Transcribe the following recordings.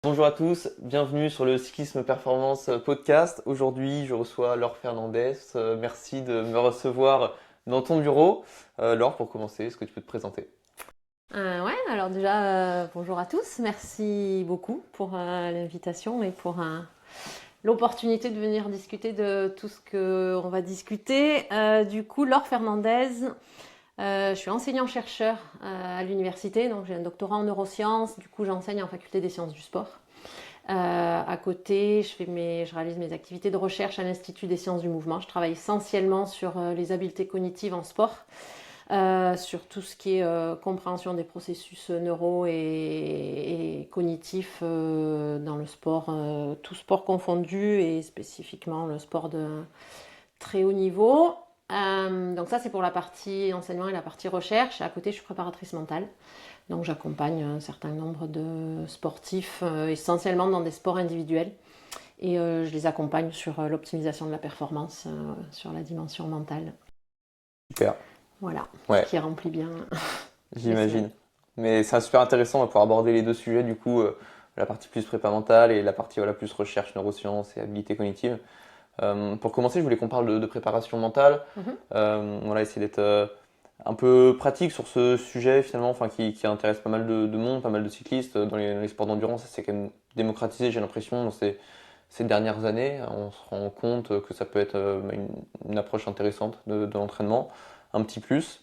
Bonjour à tous, bienvenue sur le Cyclisme Performance podcast. Aujourd'hui, je reçois Laure Fernandez. Merci de me recevoir dans ton bureau. Laure, pour commencer, est-ce que tu peux te présenter? Ouais, alors déjà, bonjour à tous. Merci beaucoup pour l'invitation et pour l'opportunité de venir discuter de tout ce qu'on va discuter. Du coup, Laure Fernandez, je suis enseignant-chercheur à l'université, donc j'ai un doctorat en neurosciences. Du coup, j'enseigne en faculté des sciences du sport. À côté, je réalise mes activités de recherche à l'Institut des sciences du mouvement. Je travaille essentiellement sur les habiletés cognitives en sport. Sur tout ce qui est compréhension des processus neuro et cognitifs dans le sport, tout sport confondu et spécifiquement le sport de très haut niveau. Donc ça c'est pour la partie enseignement et la partie recherche. À côté je suis préparatrice mentale. Donc j'accompagne un certain nombre de sportifs essentiellement dans des sports individuels. Et je les accompagne sur l'optimisation de la performance, sur la dimension mentale. Super. Voilà, ce Ouais, qui remplit bien les semaines. j'imagine. Mais c'est super intéressant, on va pouvoir aborder les deux sujets, du coup, la partie plus prépa mentale et la partie plus recherche, neurosciences et habilité cognitive. Pour commencer, je voulais qu'on parle de préparation mentale. Mhm. Voilà, essayer d'être un peu pratique sur ce sujet finalement, enfin qui intéresse pas mal de monde, pas mal de cyclistes dans les sports d'endurance. C'est quand même démocratisé, j'ai l'impression, dans ces dernières années. On se rend compte que ça peut être une approche intéressante de l'entraînement, un petit plus.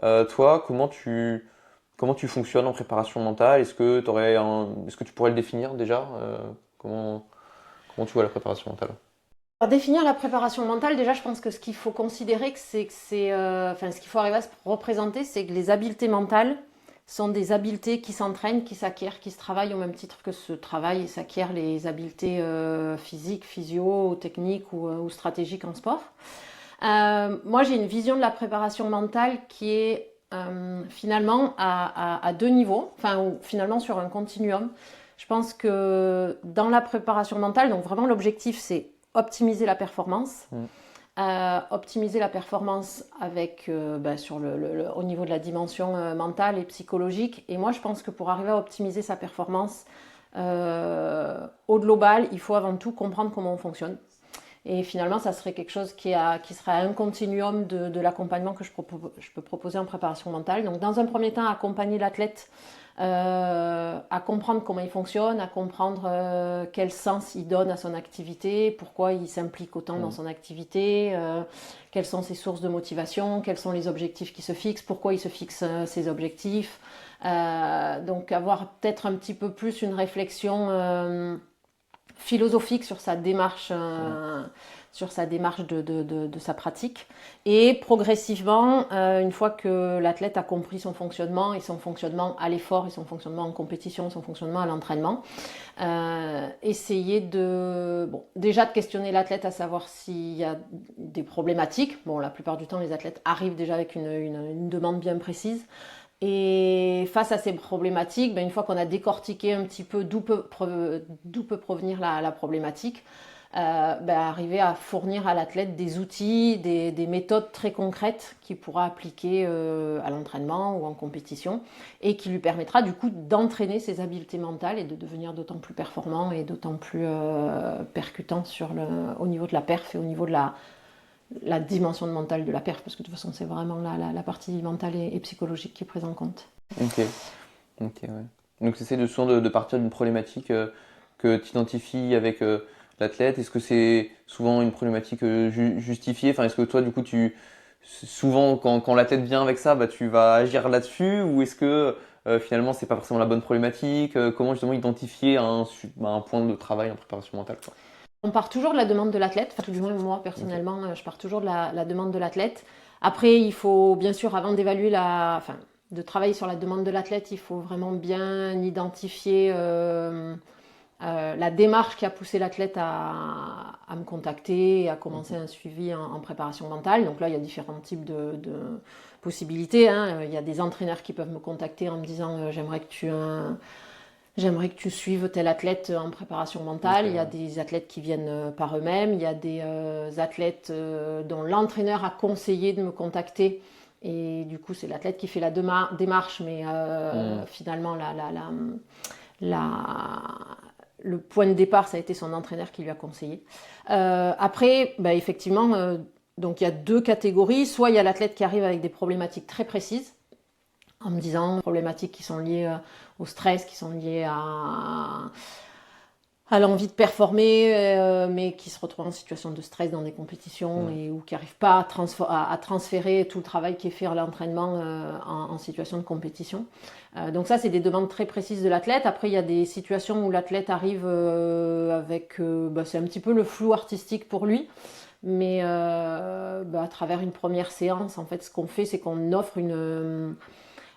Toi, comment tu fonctionnes en préparation mentale? Est-ce que tu pourrais le définir déjà? Comment, comment tu vois la préparation mentale? Pour définir la préparation mentale, déjà, je pense que ce qu'il faut considérer, enfin, ce qu'il faut arriver à se représenter, c'est que les habiletés mentales sont des habiletés qui s'entraînent, qui s'acquièrent, qui se travaillent au même titre que se travaillent et s'acquièrent les habiletés physiques, physio, techniques ou stratégiques en sport. Moi, j'ai une vision de la préparation mentale qui est finalement à deux niveaux, enfin, ou finalement sur un continuum. Je pense que dans la préparation mentale, donc vraiment l'objectif, c'est optimiser la performance. Mm. Optimiser la performance avec, au niveau de la dimension mentale et psychologique. Et moi, je pense que pour arriver à optimiser sa performance au global, il faut avant tout comprendre comment on fonctionne. Et finalement, ça serait quelque chose qui serait un continuum de l'accompagnement que je peux proposer en préparation mentale. Donc, dans un premier temps, accompagner l'athlète à comprendre comment il fonctionne, à comprendre quel sens il donne à son activité, pourquoi il s'implique autant dans Mm. son activité, quelles sont ses sources de motivation, quels sont les objectifs qu'il se fixe, pourquoi il se fixe ses objectifs. Donc, avoir peut-être un petit peu plus une réflexion philosophique Mm. sur sa démarche de sa pratique. Et progressivement, une fois que l'athlète a compris son fonctionnement et son fonctionnement à l'effort et son fonctionnement en compétition, son fonctionnement à l'entraînement, essayer déjà de questionner l'athlète à savoir s'il y a des problématiques. Bon, la plupart du temps, les athlètes arrivent déjà avec une demande bien précise. Et face à ces problématiques, ben, une fois qu'on a décortiqué un petit peu d'où peut provenir la problématique, ben, arriver à fournir à l'athlète des outils, des méthodes très concrètes qu'il pourra appliquer à l'entraînement ou en compétition et qui lui permettra du coup d'entraîner ses habiletés mentales et de devenir d'autant plus performant et d'autant plus percutant au niveau de la perf et au niveau de la dimension mentale de la perf, parce que de toute façon c'est vraiment la partie mentale et psychologique qui est prise en compte. Ok. Ok, ouais. Donc, tu essaies souvent de partir d'une problématique que tu identifies avec l'athlète. Est-ce que c'est souvent une problématique justifiée? Enfin, est-ce que toi, du coup, souvent, quand l'athlète vient avec ça, bah, tu vas agir là-dessus? Ou est-ce que finalement, c'est pas forcément la bonne problématique? Comment justement identifier un point de travail en préparation mentale, quoi? On part toujours de la demande de l'athlète, enfin tout du moins moi Ok. personnellement, je pars toujours de la demande de l'athlète. Après, il faut bien sûr, avant d'évaluer enfin, de travailler sur la demande de l'athlète, il faut vraiment bien identifier la démarche qui a poussé l'athlète à me contacter et à commencer Mhm. un suivi en préparation mentale. Donc là, il y a différents types de possibilités, hein. Il y a des entraîneurs qui peuvent me contacter en me disant j'aimerais que tu suives tel athlète en préparation Ok, mentale. Il y a ouais. des athlètes qui viennent par eux-mêmes. Il y a des athlètes dont l'entraîneur a conseillé de me contacter. Et du coup, c'est l'athlète qui fait la démarche, mais Hmm. finalement, la, le point de départ, ça a été son entraîneur qui lui a conseillé. Après, effectivement, donc il y a 2 catégories. Soit il y a l'athlète qui arrive avec des problématiques très précises, en me disant problématiques qui sont liées au stress, qui sont liées à l'envie de performer, mais qui se retrouvent en situation de stress dans des compétitions ou qui n'arrivent pas à transférer tout le travail qui est fait à l'entraînement en situation de compétition. Donc ça, c'est des demandes très précises de l'athlète. Après, il y a des situations où l'athlète arrive avec... c'est un petit peu le flou artistique pour lui. Mais à travers une première séance, en fait, ce qu'on fait, c'est qu'on offre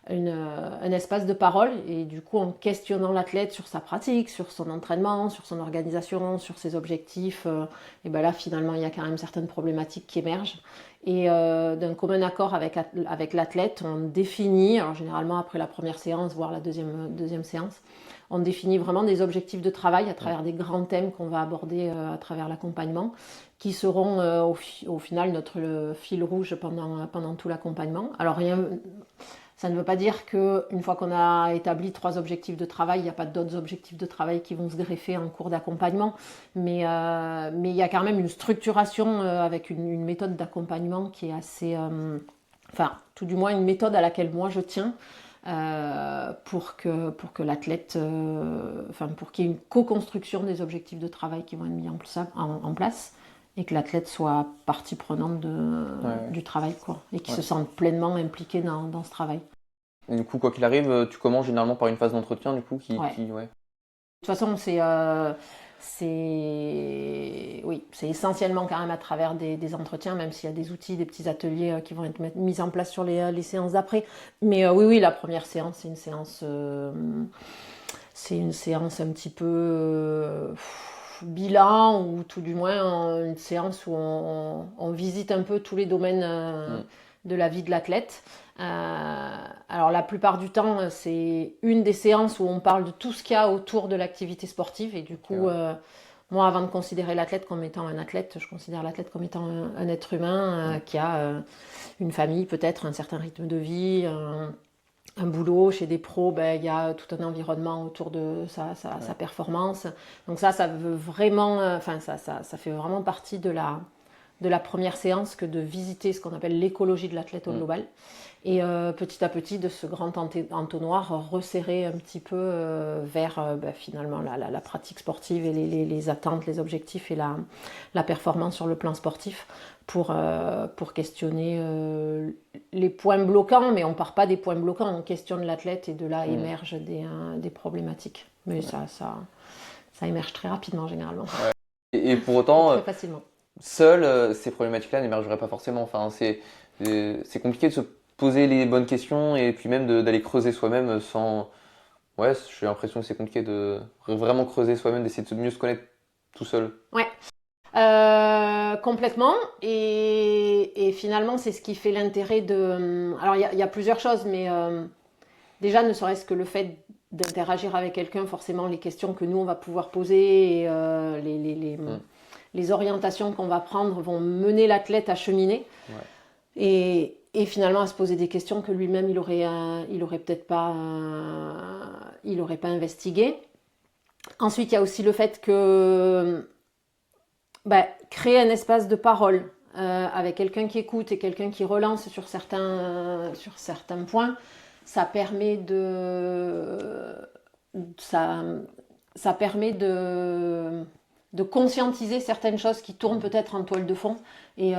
un espace de parole et du coup en questionnant l'athlète sur sa pratique, sur son entraînement, sur son organisation, sur ses objectifs, et là finalement il y a quand même certaines problématiques qui émergent et d'un commun accord avec l'athlète on définit, alors généralement après la première séance voire la deuxième séance, on définit vraiment des objectifs de travail à travers des grands thèmes qu'on va aborder à travers l'accompagnement qui seront au final notre fil rouge pendant tout l'accompagnement. Alors ça ne veut pas dire qu'une fois qu'on a établi 3 objectifs de travail, il n'y a pas d'autres objectifs de travail qui vont se greffer en cours d'accompagnement. Mais il y a quand même une structuration avec une méthode d'accompagnement qui est assez... tout du moins une méthode à laquelle moi je tiens pour que l'athlète... pour qu'il y ait une co-construction des objectifs de travail qui vont être mis en place et que l'athlète soit partie prenante du travail, quoi, et qu'il se sente pleinement impliqué dans ce travail. Et du coup, quoi qu'il arrive, tu commences généralement par une phase d'entretien, du coup, De toute façon, c'est essentiellement quand même à travers des entretiens, même s'il y a des outils, des petits ateliers qui vont être mis en place sur les séances d'après. Mais oui, la première séance, c'est une séance un petit peu... bilan ou tout du moins une séance où on visite un peu tous les domaines de la vie de l'athlète. Alors la plupart du temps c'est une des séances où on parle de tout ce qu'il y a autour de l'activité sportive et du coup moi avant de considérer l'athlète comme étant un athlète, je considère l'athlète comme étant un être humain qui a une famille peut-être, un certain rythme de vie, un boulot, chez des pros, il y a tout un environnement autour de sa performance. Donc ça veut vraiment, ça fait vraiment partie de la première séance que de visiter ce qu'on appelle l'écologie de l'athlète au global. Et petit à petit, de ce grand entonnoir, resserrer un petit peu vers finalement la pratique sportive et les attentes, les objectifs et la performance sur le plan sportif pour questionner les points bloquants, mais on ne part pas des points bloquants, on questionne l'athlète et de là émergent des problématiques. Mais ça émerge très rapidement généralement. Et pour autant, très facilement. Seules, ces problématiques-là n'émergeraient pas forcément. Enfin, c'est compliqué de se poser les bonnes questions et puis même d'aller creuser soi-même sans... Ouais, j'ai l'impression que c'est compliqué de vraiment creuser soi-même, d'essayer de mieux se connaître tout seul. Ouais. Complètement et finalement c'est ce qui fait l'intérêt de... Alors il y a plusieurs choses mais déjà ne serait-ce que le fait d'interagir avec quelqu'un, forcément les questions que nous on va pouvoir poser et les orientations qu'on va prendre vont mener l'athlète à cheminer et finalement à se poser des questions que lui-même il aurait peut-être pas investigué. Ensuite il y a aussi le fait que créer un espace de parole avec quelqu'un qui écoute et quelqu'un qui relance sur certains points, ça permet de conscientiser certaines choses qui tournent peut-être en toile de fond et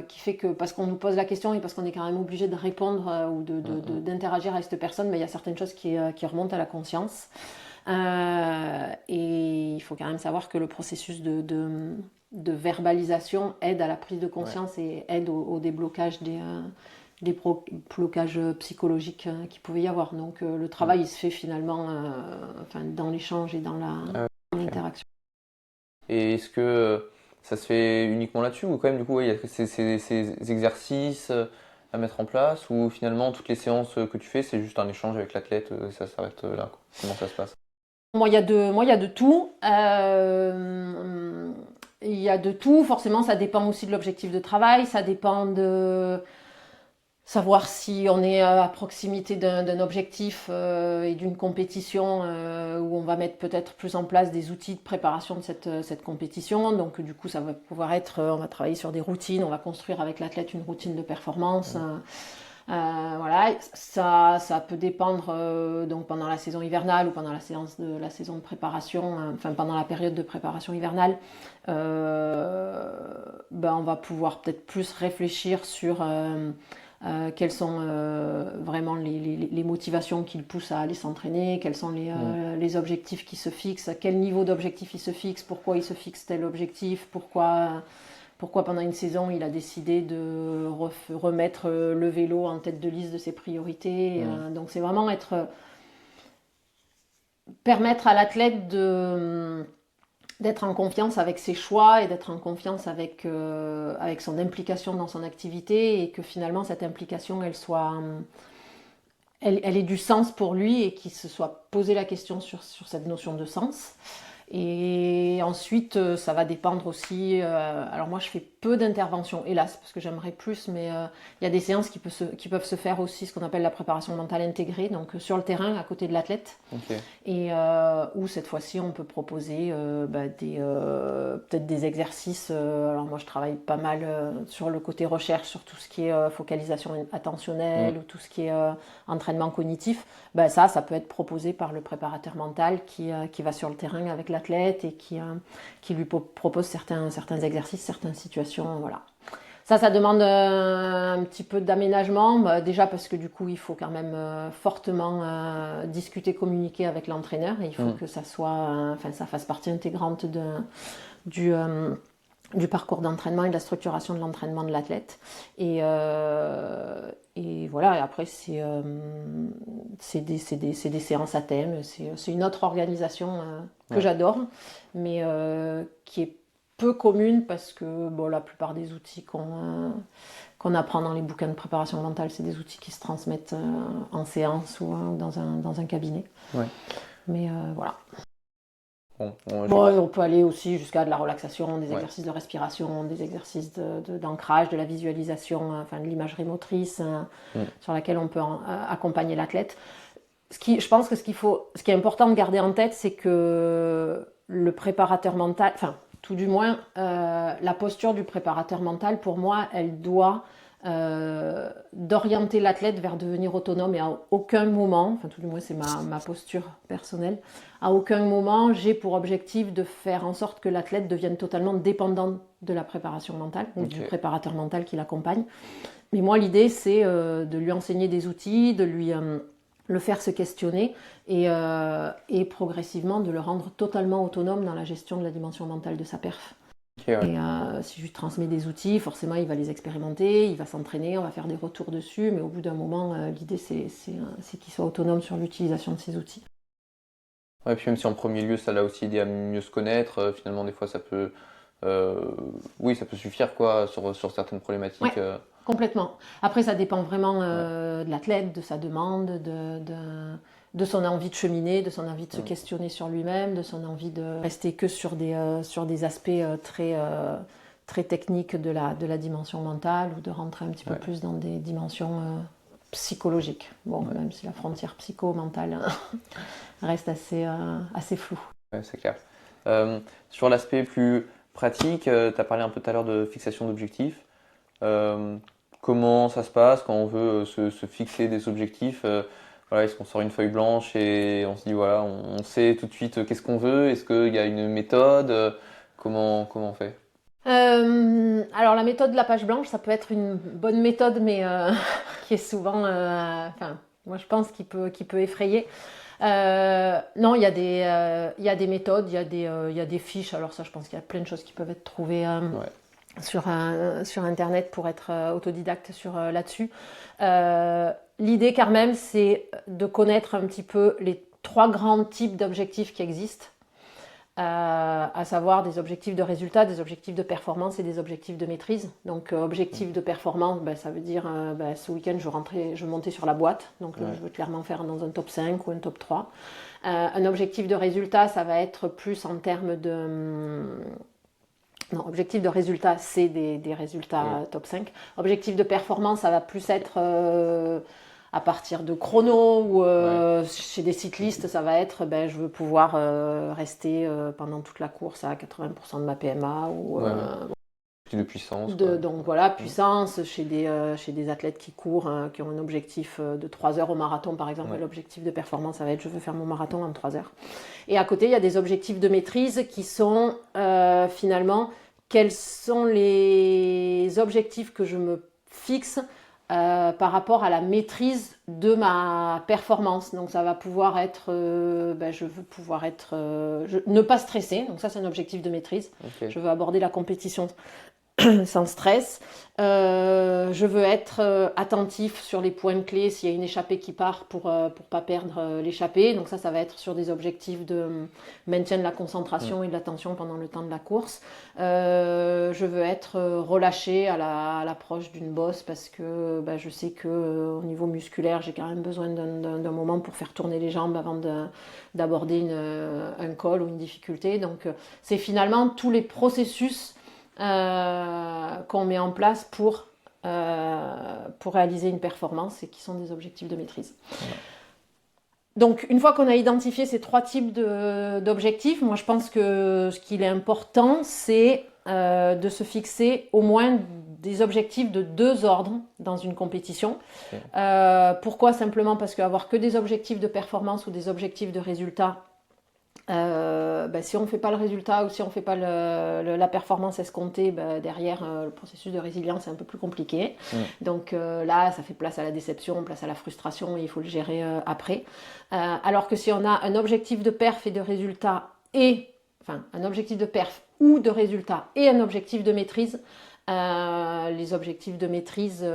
qui fait que parce qu'on nous pose la question et parce qu'on est quand même obligé de répondre ou d'interagir avec cette personne, il y a certaines choses qui remontent à la conscience. Et il faut quand même savoir que le processus de verbalisation aide à la prise de conscience et aide au déblocage des blocages psychologiques qu'il pouvait y avoir. Donc le travail il se fait finalement dans l'échange et dans l'interaction. Et est-ce que ça se fait uniquement là-dessus ou quand même du coup il y a ces exercices à mettre en place ou finalement toutes les séances que tu fais c'est juste un échange avec l'athlète et ça s'arrête là quoi. Comment ça se passe? Il y a de tout. Il y a de tout. Forcément, ça dépend aussi de l'objectif de travail. Ça dépend de savoir si on est à proximité d'un objectif et d'une compétition où on va mettre peut-être plus en place des outils de préparation de cette compétition. Donc du coup, ça va pouvoir être, on va travailler sur des routines, on va construire avec l'athlète une routine de performance. Voilà, ça peut dépendre donc pendant la saison hivernale ou pendant la saison de préparation, enfin pendant la période de préparation hivernale, on va pouvoir peut-être plus réfléchir sur quelles sont vraiment les motivations qui le poussent à aller s'entraîner, quels sont les objectifs qui se fixent, à quel niveau d'objectif il se fixe, pourquoi il se fixe tel objectif, pourquoi pendant une saison il a décidé de remettre le vélo en tête de liste de ses priorités. Donc c'est vraiment permettre à l'athlète d'être en confiance avec ses choix et d'être en confiance avec son implication dans son activité, et que finalement cette implication elle ait du sens pour lui, et qu'il se soit posé la question sur cette notion de sens. Et ensuite, ça va dépendre aussi. Alors moi, je fais peu d'interventions, hélas, parce que j'aimerais plus, mais il y a des séances qui peuvent se faire aussi, ce qu'on appelle la préparation mentale intégrée, donc sur le terrain, à côté de l'athlète. Ok. Et où cette fois-ci, on peut proposer peut-être des exercices. Alors moi, je travaille pas mal sur le côté recherche, sur tout ce qui est focalisation attentionnelle ou tout ce qui est entraînement cognitif. Ça peut être proposé par le préparateur mental qui va sur le terrain avec l'athlète et qui lui propose certains exercices, certaines situations. Voilà. Ça demande un petit peu d'aménagement, déjà parce que du coup il faut quand même fortement discuter, communiquer avec l'entraîneur, et il faut que ça soit, ça fasse partie intégrante du parcours d'entraînement et de la structuration de l'entraînement de l'athlète. Et voilà, et après c'est des séances à thème, c'est une autre organisation que j'adore, mais qui est peu commune, parce que la plupart des outils qu'on apprend dans les bouquins de préparation mentale, c'est des outils qui se transmettent en séance ou dans un cabinet. Ouais. Mais voilà. Bon, On peut aller aussi jusqu'à de la relaxation, des exercices de respiration, des exercices d'ancrage, de la visualisation, enfin de l'imagerie motrice sur laquelle on peut accompagner l'athlète. Je pense que ce qui est important de garder en tête, c'est que le préparateur mental, enfin tout du moins la posture du préparateur mental, pour moi, elle doit d'orienter l'athlète vers devenir autonome, et à aucun moment, enfin tout du moins c'est ma posture personnelle, à aucun moment j'ai pour objectif de faire en sorte que l'athlète devienne totalement dépendant de la préparation mentale ou du préparateur mental qui l'accompagne. Mais moi l'idée c'est de lui enseigner des outils, de lui le faire se questionner et progressivement de le rendre totalement autonome dans la gestion de la dimension mentale de sa perf. Okay, ouais. Et si je lui transmets des outils, forcément il va les expérimenter, il va s'entraîner, on va faire des retours dessus, mais au bout d'un moment, l'idée c'est qu'il soit autonome sur l'utilisation de ces outils. Ouais, puis même si en premier lieu ça l'a aussi aidé à mieux se connaître, finalement des fois ça peut, ça peut suffire quoi sur certaines problématiques. Ouais. Complètement. Après, ça dépend vraiment de l'athlète, de sa demande, de son envie de cheminer, de son envie de se questionner sur lui-même, de son envie de rester que sur des aspects très techniques de la dimension mentale, ou de rentrer un petit peu plus dans des dimensions psychologiques. Bon, même si la frontière psycho-mentale reste assez floue. Ouais, c'est clair. Sur l'aspect plus pratique, tu as parlé un peu tout à l'heure de fixation d'objectifs. Comment ça se passe quand on veut se fixer des objectifs? Est-ce qu'on sort une feuille blanche et on se dit voilà, on sait tout de suite qu'est-ce qu'on veut? Est-ce qu'il y a une méthode? Comment on fait? Alors la méthode de la page blanche, ça peut être une bonne méthode, mais qui est souvent, moi je pense qu'il peut effrayer. Non, il y a des méthodes, il y a des fiches. Alors ça, je pense qu'il y a plein de choses qui peuvent être trouvées sur Internet pour être autodidacte là-dessus. L'idée quand même, c'est de connaître un petit peu les 3 grands types d'objectifs qui existent, à savoir des objectifs de résultat, des objectifs de performance et des objectifs de maîtrise. Donc objectif de performance, ça veut dire ce week-end je montais sur la boîte, donc je veux clairement faire dans un top 5 ou un top 3. Un objectif de résultat, ça va être plus en termes Non, objectif de résultat, c'est des résultats top 5. Objectif de performance, ça va plus être à partir de chrono ou chez des cyclistes, ça va être je veux pouvoir rester pendant toute la course à 80% de ma PMA ou de puissance. donc voilà, puissance chez des athlètes qui courent, qui ont un objectif de 3 heures au marathon par exemple. L'objectif de performance, ça va être je veux faire mon marathon en 3 heures. Et à côté, il y a des objectifs de maîtrise qui sont finalement quels sont les objectifs que je me fixe par rapport à la maîtrise de ma performance. Donc ça va pouvoir être, je veux pouvoir être, ne pas stresser. Donc ça c'est un objectif de maîtrise. Okay. Je veux aborder la compétition sans stress. Je veux être attentif sur les points clés s'il y a une échappée qui part pour pas perdre l'échappée. Donc ça va être sur des objectifs de maintien de la concentration et de l'attention pendant le temps de la course. Je veux être relâché à l'approche d'une bosse parce que je sais que au niveau musculaire, j'ai quand même besoin d'un moment pour faire tourner les jambes avant d'aborder un col ou une difficulté. Donc c'est finalement tous les processus qu'on met en place pour réaliser une performance et qui sont des objectifs de maîtrise. Donc, une fois qu'on a identifié ces 3 types d'objectifs, moi je pense que ce qu'il est important, c'est de se fixer au moins des objectifs de 2 ordres dans une compétition. Pourquoi ? Simplement parce qu'avoir que des objectifs de performance ou des objectifs de résultat, si on ne fait pas le résultat ou si on ne fait pas la performance escomptée, derrière le processus de résilience est un peu plus compliqué. Donc là, ça fait place à la déception, place à la frustration et il faut le gérer après. Alors que si on a un objectif de perf et de résultat un objectif de perf ou de résultat et un objectif de maîtrise, les objectifs de maîtrise,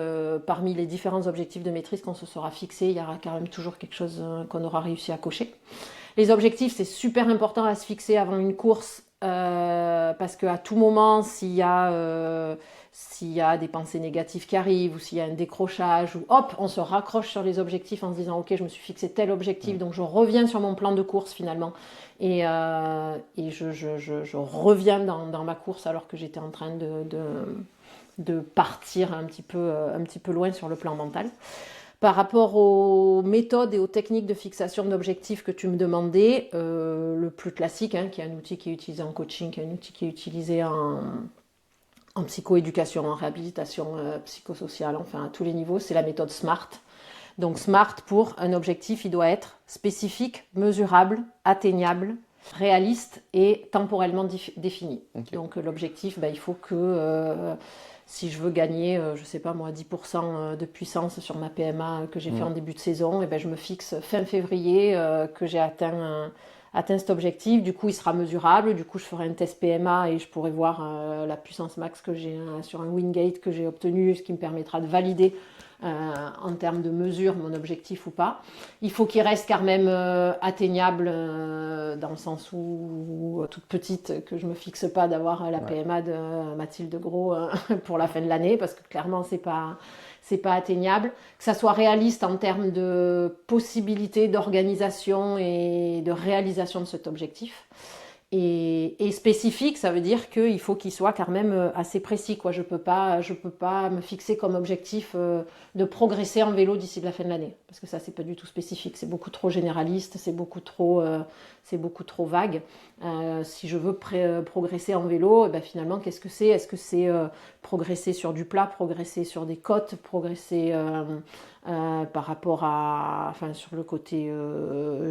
parmi les différents objectifs de maîtrise qu'on se sera fixés, il y aura quand même toujours quelque chose qu'on aura réussi à cocher. Les objectifs, c'est super important à se fixer avant une course parce qu'à tout moment, s'il y a des pensées négatives qui arrivent ou s'il y a un décrochage, ou hop, on se raccroche sur les objectifs en se disant ok, je me suis fixé tel objectif, donc je reviens sur mon plan de course finalement et je reviens dans ma course alors que j'étais en train de partir un petit peu loin sur le plan mental. Par rapport aux méthodes et aux techniques de fixation d'objectifs que tu me demandais, le plus classique, qui est un outil qui est utilisé en coaching, qui est un outil qui est utilisé en psychoéducation, en réhabilitation psychosociale, enfin à tous les niveaux, c'est la méthode SMART. Donc SMART, pour un objectif, il doit être spécifique, mesurable, atteignable, réaliste et temporellement défini. Okay. Donc l'objectif, il faut que... si je veux gagner, 10% de puissance sur ma PMA que j'ai fait en début de saison, je me fixe fin février que j'ai atteint cet objectif. Du coup, il sera mesurable. Du coup, je ferai un test PMA et je pourrai voir la puissance max que j'ai sur un Wingate que j'ai obtenu, ce qui me permettra de valider en termes de mesure mon objectif ou pas. Il faut qu'il reste quand même atteignable dans le sens où toute petite, que je me fixe pas d'avoir la PMA de Mathilde Gros pour la fin de l'année parce que clairement c'est pas atteignable, que ça soit réaliste en termes de possibilités d'organisation et de réalisation de cet objectif. Et spécifique, ça veut dire qu'il faut qu'il soit quand même assez précis, quoi. Je peux pas me fixer comme objectif de progresser en vélo d'ici la fin de l'année, parce que ça c'est pas du tout spécifique, c'est beaucoup trop généraliste, c'est beaucoup trop vague. Si je veux progresser en vélo, finalement qu'est-ce que c'est ? Est-ce que c'est progresser sur du plat, progresser sur des côtes, progresser par rapport sur le côté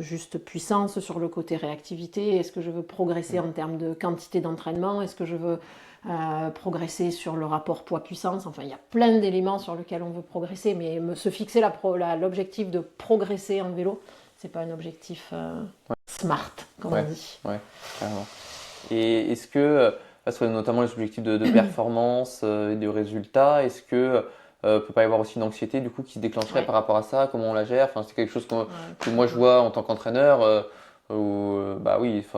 juste puissance, sur le côté réactivité? Est-ce que je veux progresser en termes de quantité d'entraînement? Est-ce que je veux progresser sur le rapport poids-puissance? Enfin, il y a plein d'éléments sur lesquels on veut progresser, mais se fixer l'objectif de progresser en vélo, c'est pas un objectif SMART, comme on dit. Ouais, carrément. Et est-ce que, notamment les objectifs de performance et de résultats, est-ce que peut pas y avoir aussi une anxiété du coup qui se déclencherait par rapport à ça? Comment on la gère? Enfin, c'est quelque chose que moi je vois en tant qu'entraîneur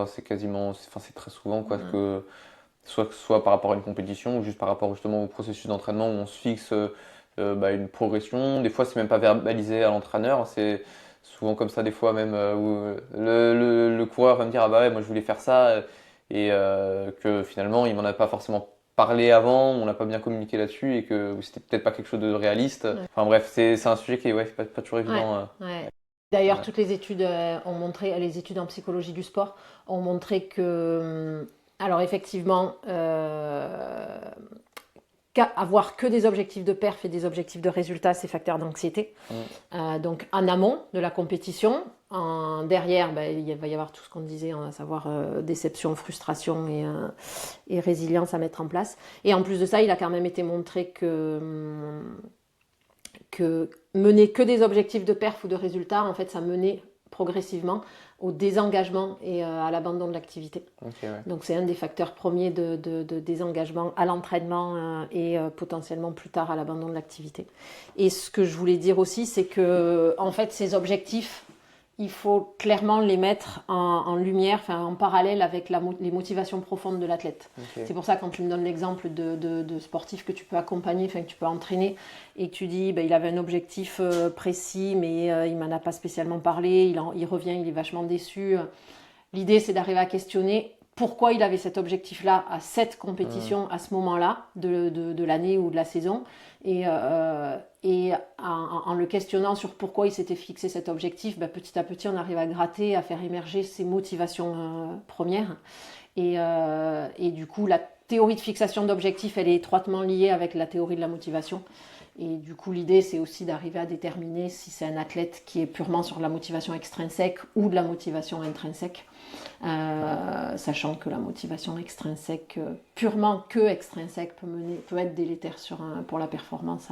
c'est quasiment, c'est très souvent quoi, que soit par rapport à une compétition ou juste par rapport justement au processus d'entraînement où on se fixe une progression. Des fois c'est même pas verbalisé à l'entraîneur, c'est souvent comme ça des fois même où le coureur va me dire moi je voulais faire ça et que finalement il m'en a pas forcément parlé avant, on n'a pas bien communiqué là-dessus et que c'était peut-être pas quelque chose de réaliste. Ouais. Enfin bref, c'est un sujet qui est ouais, pas toujours évident. Ouais. D'ailleurs, Ouais. toutes les études ont montré, les études en psychologie du sport ont montré que, alors effectivement, avoir que des objectifs de perf et des objectifs de résultat, c'est facteur d'anxiété. Donc en amont de la compétition, derrière, il va y avoir tout ce qu'on disait, à savoir déception, frustration et résilience à mettre en place. Et en plus de ça, il a quand même été montré que mener que des objectifs de perf ou de résultats, en fait, ça menait progressivement au désengagement et à l'abandon de l'activité. Okay, ouais. Donc c'est un des facteurs premiers de désengagement à l'entraînement et potentiellement plus tard à l'abandon de l'activité. Et ce que je voulais dire aussi, c'est que en fait ces objectifs, il faut clairement les mettre en lumière, en parallèle avec les motivations profondes de l'athlète. Okay. C'est pour ça quand tu me donnes l'exemple de sportifs que tu peux accompagner, que tu peux entraîner, et que tu dis il avait un objectif précis, mais il m'en a pas spécialement parlé, il revient, il est vachement déçu. L'idée, c'est d'arriver à questionner pourquoi il avait cet objectif-là à cette compétition, à ce moment-là de l'année ou de la saison, et en le questionnant sur pourquoi il s'était fixé cet objectif, petit à petit, on arrive à gratter, à faire émerger ses motivations premières. Et du coup, la théorie de fixation d'objectifs, elle est étroitement liée avec la théorie de la motivation. Et du coup, l'idée, c'est aussi d'arriver à déterminer si c'est un athlète qui est purement sur la motivation extrinsèque ou de la motivation intrinsèque. Sachant que la motivation extrinsèque, purement que extrinsèque, peut être délétère pour la performance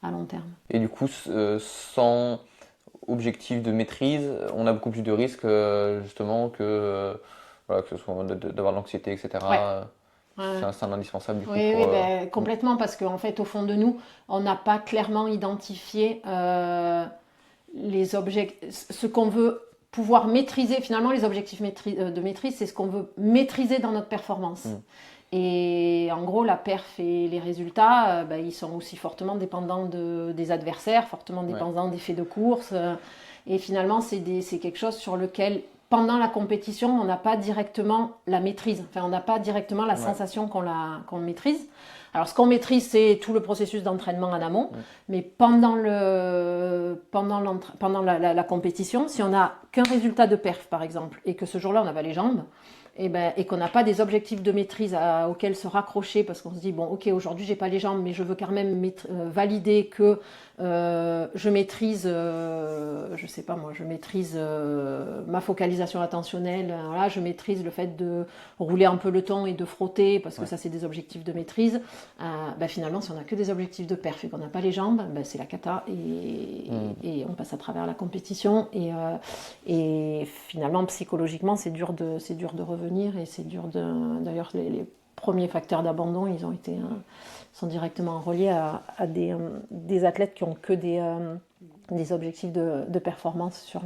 à long terme. Et du coup, sans objectif de maîtrise, on a beaucoup plus de risques justement voilà, que ce soit d'avoir de l'anxiété, etc. Ouais. C'est un indispensable du coup. Oui, complètement, parce qu'en fait, au fond de nous, on n'a pas clairement identifié les objectifs, ce qu'on veut pouvoir maîtriser. Finalement, les objectifs de maîtrise, c'est ce qu'on veut maîtriser dans notre performance. Et en gros, la perf et les résultats, ils sont aussi fortement dépendants des adversaires, fortement dépendants des faits de course. Et finalement, c'est quelque chose sur lequel, pendant la compétition, on n'a pas directement la maîtrise. On n'a pas directement la sensation qu'on maîtrise. Alors, ce qu'on maîtrise, c'est tout le processus d'entraînement en amont. Mais pendant la compétition, si on n'a qu'un résultat de perf, par exemple, et que ce jour-là, on n'a pas les jambes, et qu'on n'a pas des objectifs de maîtrise auxquels se raccrocher, parce qu'on se dit, bon, ok, aujourd'hui, j'ai pas les jambes, mais je veux quand même valider que je maîtrise, je sais pas moi, je maîtrise ma focalisation attentionnelle, voilà, je maîtrise le fait de rouler un peu le temps et de frotter, parce que ça, c'est des objectifs de maîtrise. Finalement, si on n'a que des objectifs de perf et qu'on n'a pas les jambes, c'est la cata, et on passe à travers la compétition, et finalement, psychologiquement, c'est dur de revenir, et c'est dur d'ailleurs, les premiers facteurs d'abandon, ils sont directement reliés à des athlètes qui ont que des objectifs de performance sur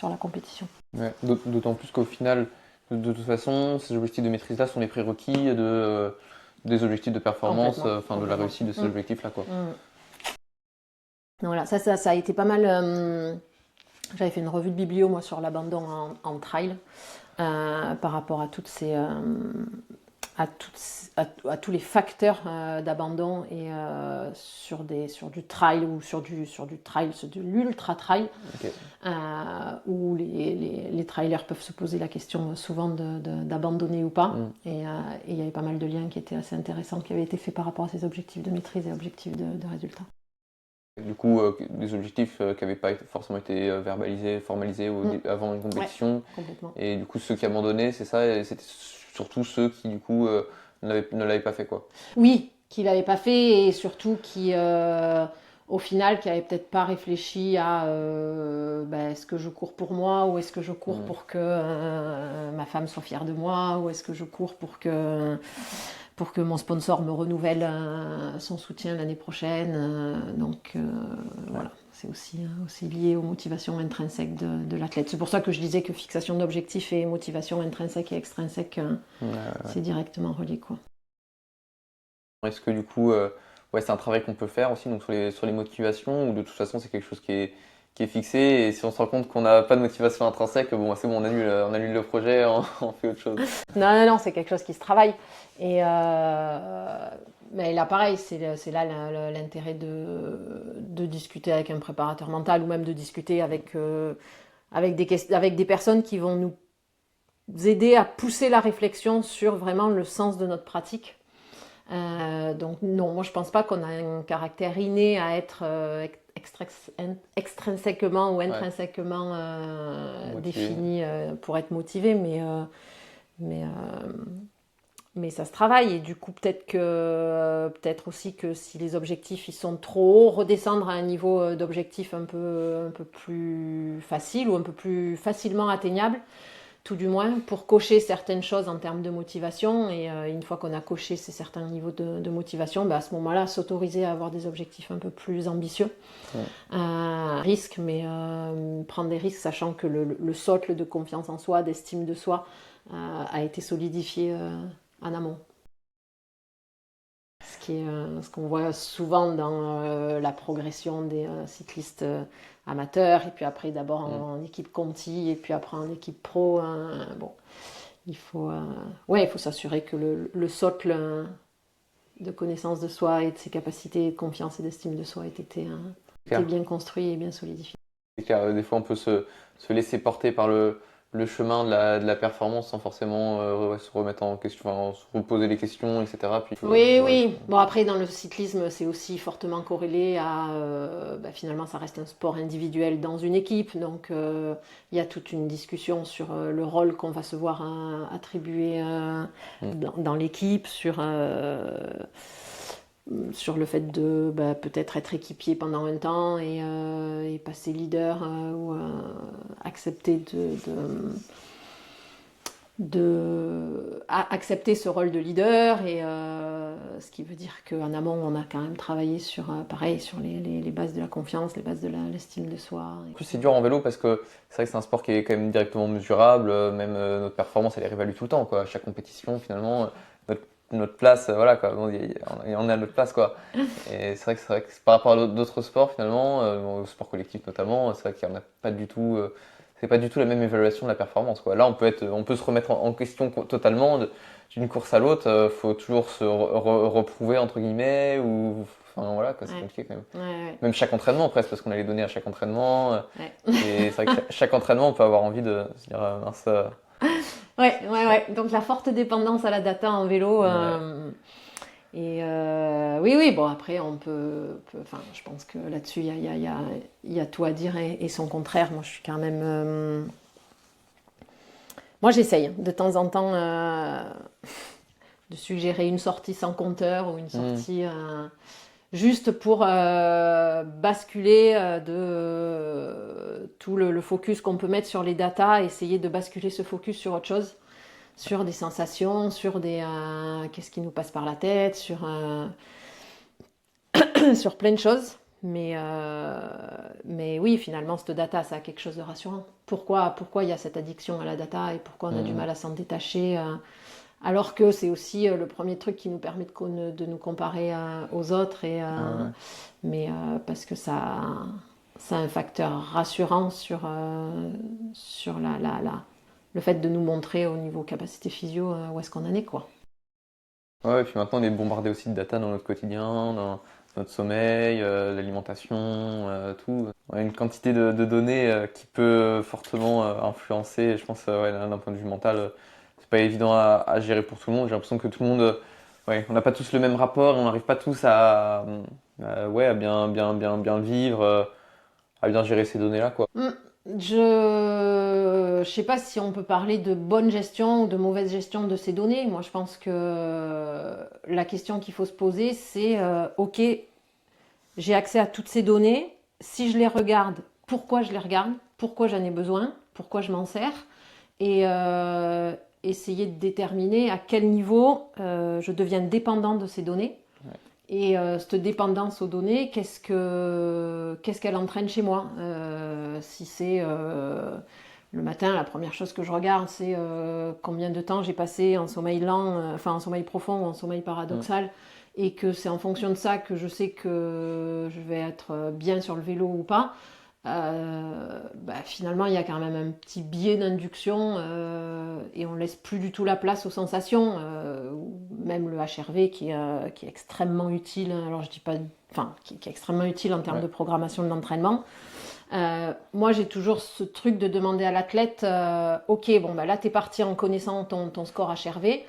la compétition. Ouais, d'autant plus qu'au final, de toute façon, ces objectifs de maîtrise-là sont les prérequis des objectifs de performance, de la réussite de ces objectifs-là, quoi. Voilà, ça a été pas mal. J'avais fait une revue de biblio, moi, sur l'abandon en trail, par rapport à toutes ces... à tous les facteurs d'abandon et sur du trail ou sur du trail, sur de l'ultra trail, où les trailers peuvent se poser la question souvent d'abandonner ou pas. Et il y avait pas mal de liens qui étaient assez intéressants, qui avaient été faits par rapport à ces objectifs de maîtrise et objectifs de résultat. Du coup, des objectifs qui n'avaient pas forcément été verbalisés, formalisés avant une compétition. Complètement. Et du coup, ceux qui abandonnaient, c'est ça, et c'était surtout ceux qui, du coup, ne l'avaient pas fait, quoi. Oui, qui ne l'avaient pas fait, et surtout qui, au final, qui n'avaient peut-être pas réfléchi à est-ce que je cours pour moi, ou est-ce que je cours pour que ma femme soit fière de moi, ou est-ce que je cours pour que mon sponsor me renouvelle son soutien l'année prochaine. Voilà, c'est aussi lié aux motivations intrinsèques de l'athlète. C'est pour ça que je disais que fixation d'objectifs et motivation intrinsèque et extrinsèque, c'est directement relié, quoi. Est-ce que du coup, c'est un travail qu'on peut faire aussi donc sur les motivations, ou de toute façon c'est quelque chose qui qui est fixé. Et si on se rend compte qu'on n'a pas de motivation intrinsèque, bon, c'est bon, on annule le projet, on fait autre chose. Non, c'est quelque chose qui se travaille. Et mais là, pareil, c'est là l'intérêt de discuter avec un préparateur mental ou même de discuter avec des personnes qui vont nous aider à pousser la réflexion sur vraiment le sens de notre pratique. Donc non, moi je pense pas qu'on a un caractère inné à être extrinsèquement ou intrinsèquement défini pour être motivé, mais ça se travaille. Et du coup peut-être aussi que si les objectifs ils sont trop hauts, redescendre à un niveau d'objectif un peu plus facile ou un peu plus facilement atteignable, tout du moins, pour cocher certaines choses en termes de motivation. Et une fois qu'on a coché ces certains niveaux de motivation, à ce moment-là, s'autoriser à avoir des objectifs un peu plus ambitieux. Risque, mais prendre des risques, sachant que le socle de confiance en soi, d'estime de soi, a été solidifié en amont. Ce qu'on voit souvent dans la progression des cyclistes amateurs, et puis après d'abord en équipe Conti, et puis après en équipe pro. Bon, il faut s'assurer que le socle de connaissance de soi et de ses capacités de confiance et d'estime de soi ait été bien construit et bien solidifié. C'est clair, des fois on peut se laisser porter par le chemin de la performance sans forcément se remettre en question, enfin, se reposer les questions, etc. Puis, oui. Bon, après, dans le cyclisme, c'est aussi fortement corrélé à... finalement, ça reste un sport individuel dans une équipe. Donc, il y a toute une discussion sur le rôle qu'on va se voir attribuer dans l'équipe, sur le fait de peut-être être équipier pendant un temps et passer leader ou accepter accepter ce rôle de leader, et ce qui veut dire qu'en amont on a quand même travaillé sur les bases de la confiance, les bases de l'estime de soi. En plus c'est dur en vélo parce que c'est vrai que c'est un sport qui est quand même directement mesurable, même notre performance elle est réévaluée tout le temps quoi. À chaque compétition finalement notre place, voilà quoi, on est à notre place quoi. Et c'est vrai que par rapport à d'autres sports finalement, au sport collectif notamment, c'est vrai qu'il n'y en a pas du tout, c'est pas du tout la même évaluation de la performance quoi. Là on peut se remettre en question totalement d'une course à l'autre, faut toujours se reprouver entre guillemets ou, enfin voilà quoi, c'est compliqué quand même. Ouais. Même chaque entraînement presque parce qu'on a les données à chaque entraînement. Et c'est vrai que chaque entraînement on peut avoir envie de se dire mince. Ouais. Donc la forte dépendance à la data en vélo. Oui. Bon après on peut enfin je pense que là-dessus il y a tout à dire et son contraire. Moi je suis quand même. Moi j'essaye de temps en temps de suggérer une sortie sans compteur ou une sortie juste pour basculer de tout le focus qu'on peut mettre sur les datas, essayer de basculer ce focus sur autre chose, sur des sensations, sur des qu'est-ce qui nous passe par la tête, sur plein de choses. Mais oui, finalement, cette data, ça a quelque chose de rassurant. Pourquoi il y a cette addiction à la data et pourquoi on a du mal à s'en détacher alors que c'est aussi le premier truc qui nous permet de nous comparer aux autres. Mais parce que ça a un facteur rassurant sur le fait de nous montrer au niveau capacité physio où est-ce qu'on en est, quoi. Ouais, et puis maintenant on est bombardé aussi de data dans notre quotidien, dans notre sommeil, l'alimentation, tout. Ouais, une quantité de données qui peut fortement influencer, je pense, d'un point de vue mental, c'est pas évident à gérer pour tout le monde. J'ai l'impression que tout le monde, on n'a pas tous le même rapport et on n'arrive pas tous à bien vivre, à bien gérer ces données-là, quoi. Je sais pas si on peut parler de bonne gestion ou de mauvaise gestion de ces données. Moi, je pense que la question qu'il faut se poser, c'est ok, j'ai accès à toutes ces données. Si je les regarde, pourquoi je les regarde? Pourquoi j'en ai besoin? Pourquoi je m'en sers? Et essayer de déterminer à quel niveau je deviens dépendant de ces données. Et cette dépendance aux données, qu'est-ce qu'elle entraîne chez moi? Si c'est le matin, la première chose que je regarde, c'est combien de temps j'ai passé en sommeil lent, en sommeil profond ou en sommeil paradoxal, et que c'est en fonction de ça que je sais que je vais être bien sur le vélo ou pas. finalement, il y a quand même un petit biais d'induction et on laisse plus du tout la place aux sensations, ou même le HRV qui est extrêmement utile. Alors je dis pas, enfin, qui est extrêmement utile en termes Ouais. de programmation de l'entraînement. Moi, j'ai toujours ce truc de demander à l'athlète, ok, bon, bah, là, t'es parti en connaissant ton score HRV.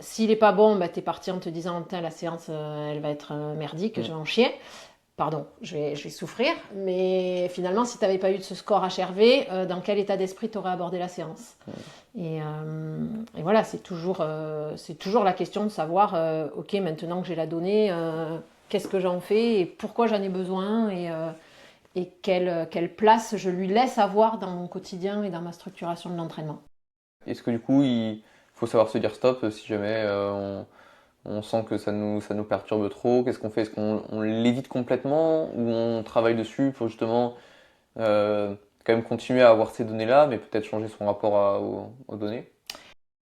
S'il est pas bon, bah, t'es parti en te disant, putain, la séance, elle va être merdique, je vais en chier. Pardon, je vais souffrir. Mais finalement, si t'avais pas eu de ce score HRV, dans quel état d'esprit t'aurais abordé la séance? Et voilà, c'est toujours la question de savoir, ok, maintenant que j'ai la donnée, qu'est-ce que j'en fais et pourquoi j'en ai besoin et quelle place je lui laisse avoir dans mon quotidien et dans ma structuration de l'entraînement. Est-ce que du coup, il faut savoir se dire stop si jamais on sent que ça nous perturbe trop? Qu'est-ce qu'on fait? Est-ce qu'on l'évite complètement ou on travaille dessus pour justement euh, quand même continuer à avoir ces données-là, mais peut-être changer son rapport aux données?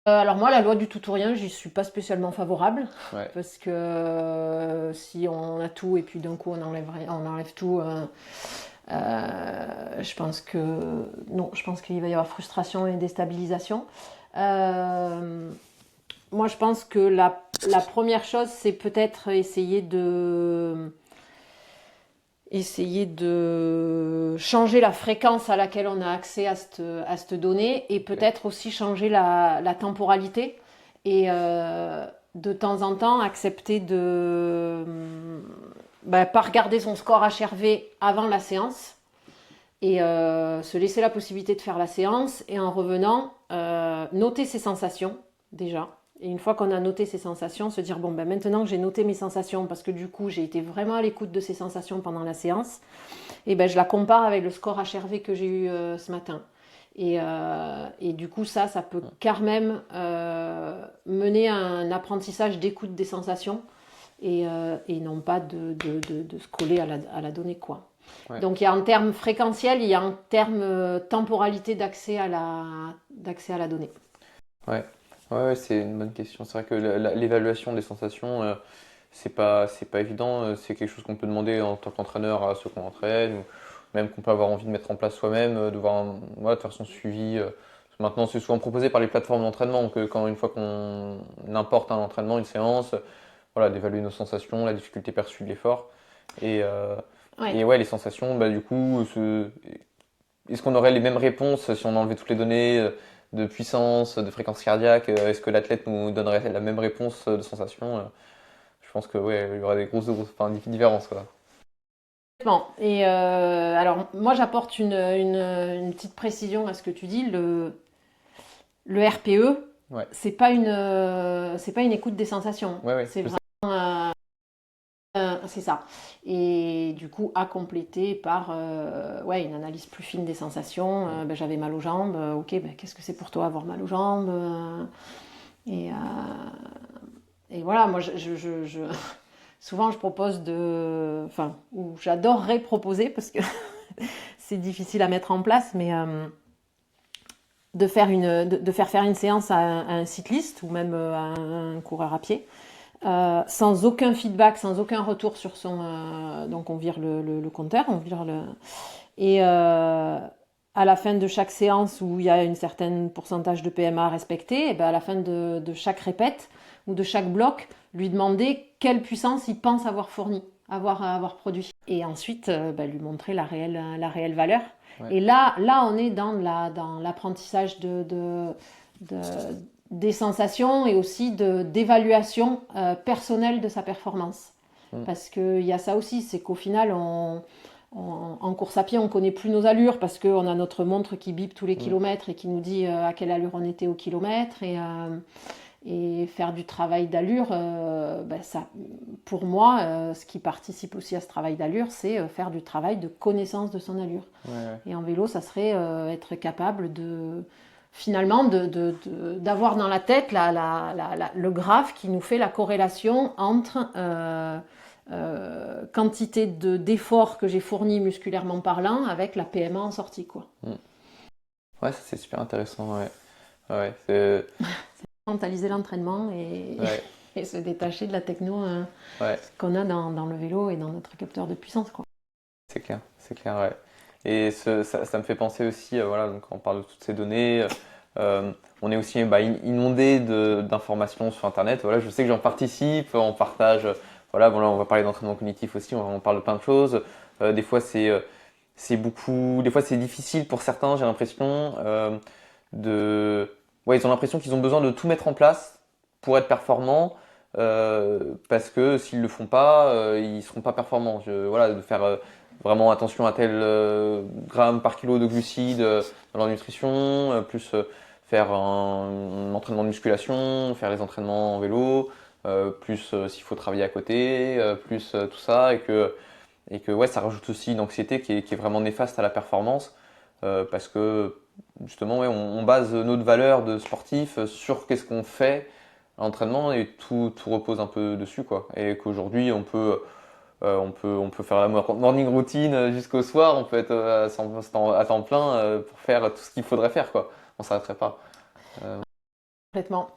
Alors moi, la loi du tout ou rien, j'y suis pas spécialement favorable Ouais, parce que si on a tout et puis d'un coup on enlève tout, je pense que non, je pense qu'il va y avoir frustration et déstabilisation. Euh, Moi, je pense que la première chose, c'est peut-être essayer de changer la fréquence à laquelle on a accès à cette donnée et ok. peut-être aussi changer la temporalité et de temps en temps accepter de pas regarder son score HRV avant la séance et se laisser la possibilité de faire la séance et en revenant noter ses sensations déjà. Et une fois qu'on a noté ses sensations, se dire bon ben maintenant que j'ai noté mes sensations parce que du coup j'ai été vraiment à l'écoute de ces sensations pendant la séance, et ben je la compare avec le score HRV que j'ai eu ce matin. Et du coup ça peut quand même mener à un apprentissage d'écoute des sensations et non pas de se coller à la donnée quoi. Ouais, Donc il y a en termes fréquentiels, il y a en termes temporalité d'accès à la donnée. ouais, ouais, c'est une bonne question. C'est vrai que l'évaluation des sensations, c'est pas évident. C'est quelque chose qu'on peut demander en tant qu'entraîneur à ceux qu'on entraîne, ou même qu'on peut avoir envie de mettre en place soi-même, de voir, ouais, de faire son suivi. Parce que maintenant, c'est souvent proposé par les plateformes d'entraînement, que quand une fois qu'on importe un entraînement, une séance, voilà, d'évaluer nos sensations, la difficulté perçue de l'effort. Et, euh, Ouais. et ouais, les sensations, bah, du coup, est-ce qu'on aurait les mêmes réponses si on enlevait toutes les données de puissance, de fréquence cardiaque? Est-ce que l'athlète nous donnerait la même réponse de sensation? Je pense que ouais, il y aurait des grosses enfin, différences, quoi. Bon, et alors moi j'apporte une petite précision à ce que tu dis. Le RPE, Ouais, c'est pas une écoute des sensations. ouais, ouais, C'est je vraiment sais. c'est ça. Et du coup à compléter par ouais, une analyse plus fine des sensations. Mm. J'avais mal aux jambes. Ok, qu'est-ce que c'est pour toi avoir mal aux jambes et, euh, et voilà, moi souvent je propose enfin, ou j'adorerais proposer parce que c'est difficile à mettre en place, mais de faire une séance à un cycliste ou même à un coureur à pied, sans aucun feedback, sans aucun retour sur son. Donc on vire le compteur, on vire le. Et à la fin de chaque séance où il y a un certain pourcentage de PMA à respecter, et ben à la fin de chaque répète ou de chaque bloc, lui demander quelle puissance il pense avoir fourni, avoir produit. Et ensuite, lui montrer la réelle valeur. Ouais, Et là, on est dans l'apprentissage de, des sensations et aussi d'évaluation personnelle de sa performance. mm, Parce qu'il y a ça aussi, c'est qu'au final, en course à pied, on connaît plus nos allures parce qu'on a notre montre qui bip tous les mm. kilomètres et qui nous dit à quelle allure on était au kilomètre. Et faire du travail d'allure, ça, pour moi, ce qui participe aussi à ce travail d'allure, c'est faire du travail de connaissance de son allure. Ouais, ouais. Et en vélo, ça serait être capable finalement d'avoir dans la tête le graphe qui nous fait la corrélation entre quantité d'efforts que j'ai fourni musculairement parlant avec la PMA en sortie, quoi. Mm. Ouais, ça c'est super intéressant, ouais. Ouais, c'est... Mentaliser l'entraînement Ouais, et se détacher de la techno ouais. qu'on a dans le vélo et dans notre capteur de puissance, quoi. c'est clair, ouais. Et ça me fait penser aussi, voilà, donc quand on parle de toutes ces données, on est aussi inondé d'informations sur Internet. Voilà, je sais que j'en participe, on partage, voilà, on va parler d'entraînement cognitif aussi, on parle de plein de choses. Des fois, des fois c'est difficile pour certains, j'ai l'impression, de, ouais, ils ont l'impression qu'ils ont besoin de tout mettre en place pour être performants. Parce que s'ils le font pas, ils seront pas performants. Voilà, de faire vraiment attention à tel gramme par kilo de glucides dans leur nutrition, plus faire un entraînement de musculation, faire les entraînements en vélo, plus s'il faut travailler à côté, plus tout ça, et que ouais, ça rajoute aussi une anxiété qui est vraiment néfaste à la performance, parce que justement, ouais, on base notre valeur de sportif sur qu'est-ce qu'on fait à l'entraînement et tout repose un peu dessus, quoi. Et qu'aujourd'hui, on peut faire la morning routine jusqu'au soir, on peut être à temps plein pour faire tout ce qu'il faudrait faire, quoi. On s'arrêterait pas. Complètement.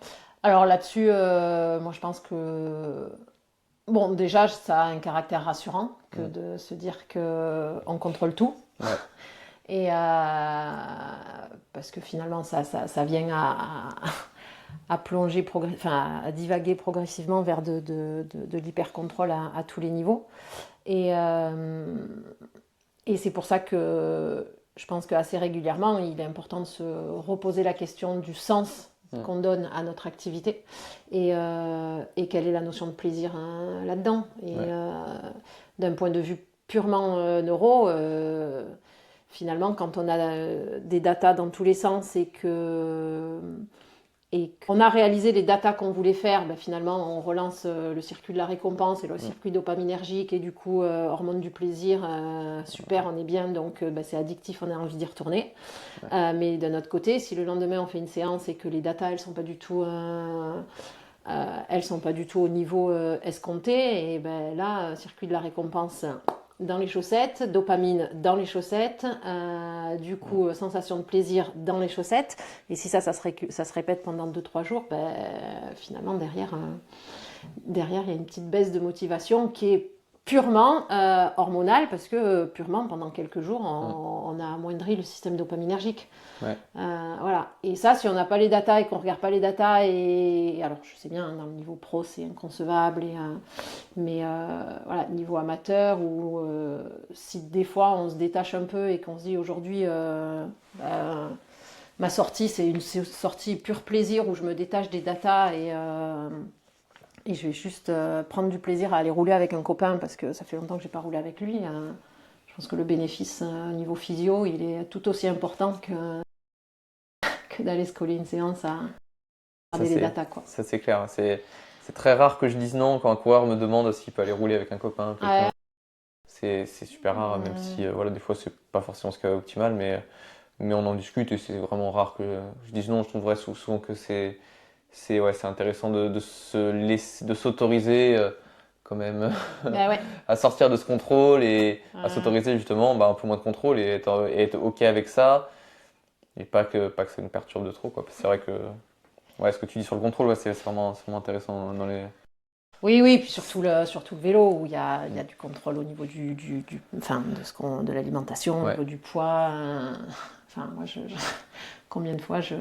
Alors là-dessus, moi je pense que, bon, déjà, ça a un caractère rassurant que de se dire qu'on contrôle tout. Ouais. Et parce que finalement, ça vient à plonger, enfin, à divaguer progressivement vers de l'hyper-contrôle à tous les niveaux. Et c'est pour ça que je pense qu'assez régulièrement, il est important de se reposer la question du sens qu'on donne à notre activité et quelle est la notion de plaisir là-dedans. Et d'un point de vue purement neuro, finalement, quand on a des datas dans tous les sens et qu'on a réalisé les datas qu'on voulait faire, ben finalement on relance le circuit de la récompense et le circuit dopaminergique et du coup hormone du plaisir, super, on est bien, donc ben, c'est addictif, on a envie d'y retourner. Mais d'un autre côté, si le lendemain on fait une séance et que les datas elles sont pas du tout au niveau escompté, et ben là, circuit de la récompense dans les chaussettes, dopamine dans les chaussettes, du coup sensation de plaisir dans les chaussettes, et si ça se répète pendant 2-3 jours, ben, finalement derrière il y a une petite baisse de motivation qui est purement hormonale, parce que purement pendant quelques jours on a amoindri le système dopaminergique. Ouais. Voilà. Et ça, si on n'a pas les datas et qu'on ne regarde pas les datas, et alors je sais bien, dans le niveau pro c'est inconcevable, mais voilà, niveau amateur, ou si des fois on se détache un peu et qu'on se dit aujourd'hui ma sortie c'est une sortie pur plaisir où je me détache des datas et je vais juste prendre du plaisir à aller rouler avec un copain parce que ça fait longtemps que j'ai pas roulé avec lui. Je pense que le bénéfice au niveau physio, il est tout aussi important que d'aller se coller une séance à regarder les datas, quoi. Ça c'est clair. C'est très rare que je dise non quand un coureur me demande s'il peut aller rouler avec un copain. Ouais. C'est super rare, même si voilà, des fois c'est pas forcément ce qui est optimal, mais on en discute et c'est vraiment rare que je dise non. Je trouverais souvent que c'est intéressant de s'autoriser quand même Bah ouais. à sortir de ce contrôle et à s'autoriser justement un peu moins de contrôle et être OK avec ça et pas que ça nous perturbe de trop, quoi. C'est vrai que ouais, ce que tu dis sur le contrôle, ouais, c'est vraiment intéressant dans les. Oui, puis surtout le vélo où il y a du contrôle au niveau enfin, de l'alimentation, au niveau du poids. Enfin, moi, combien de fois je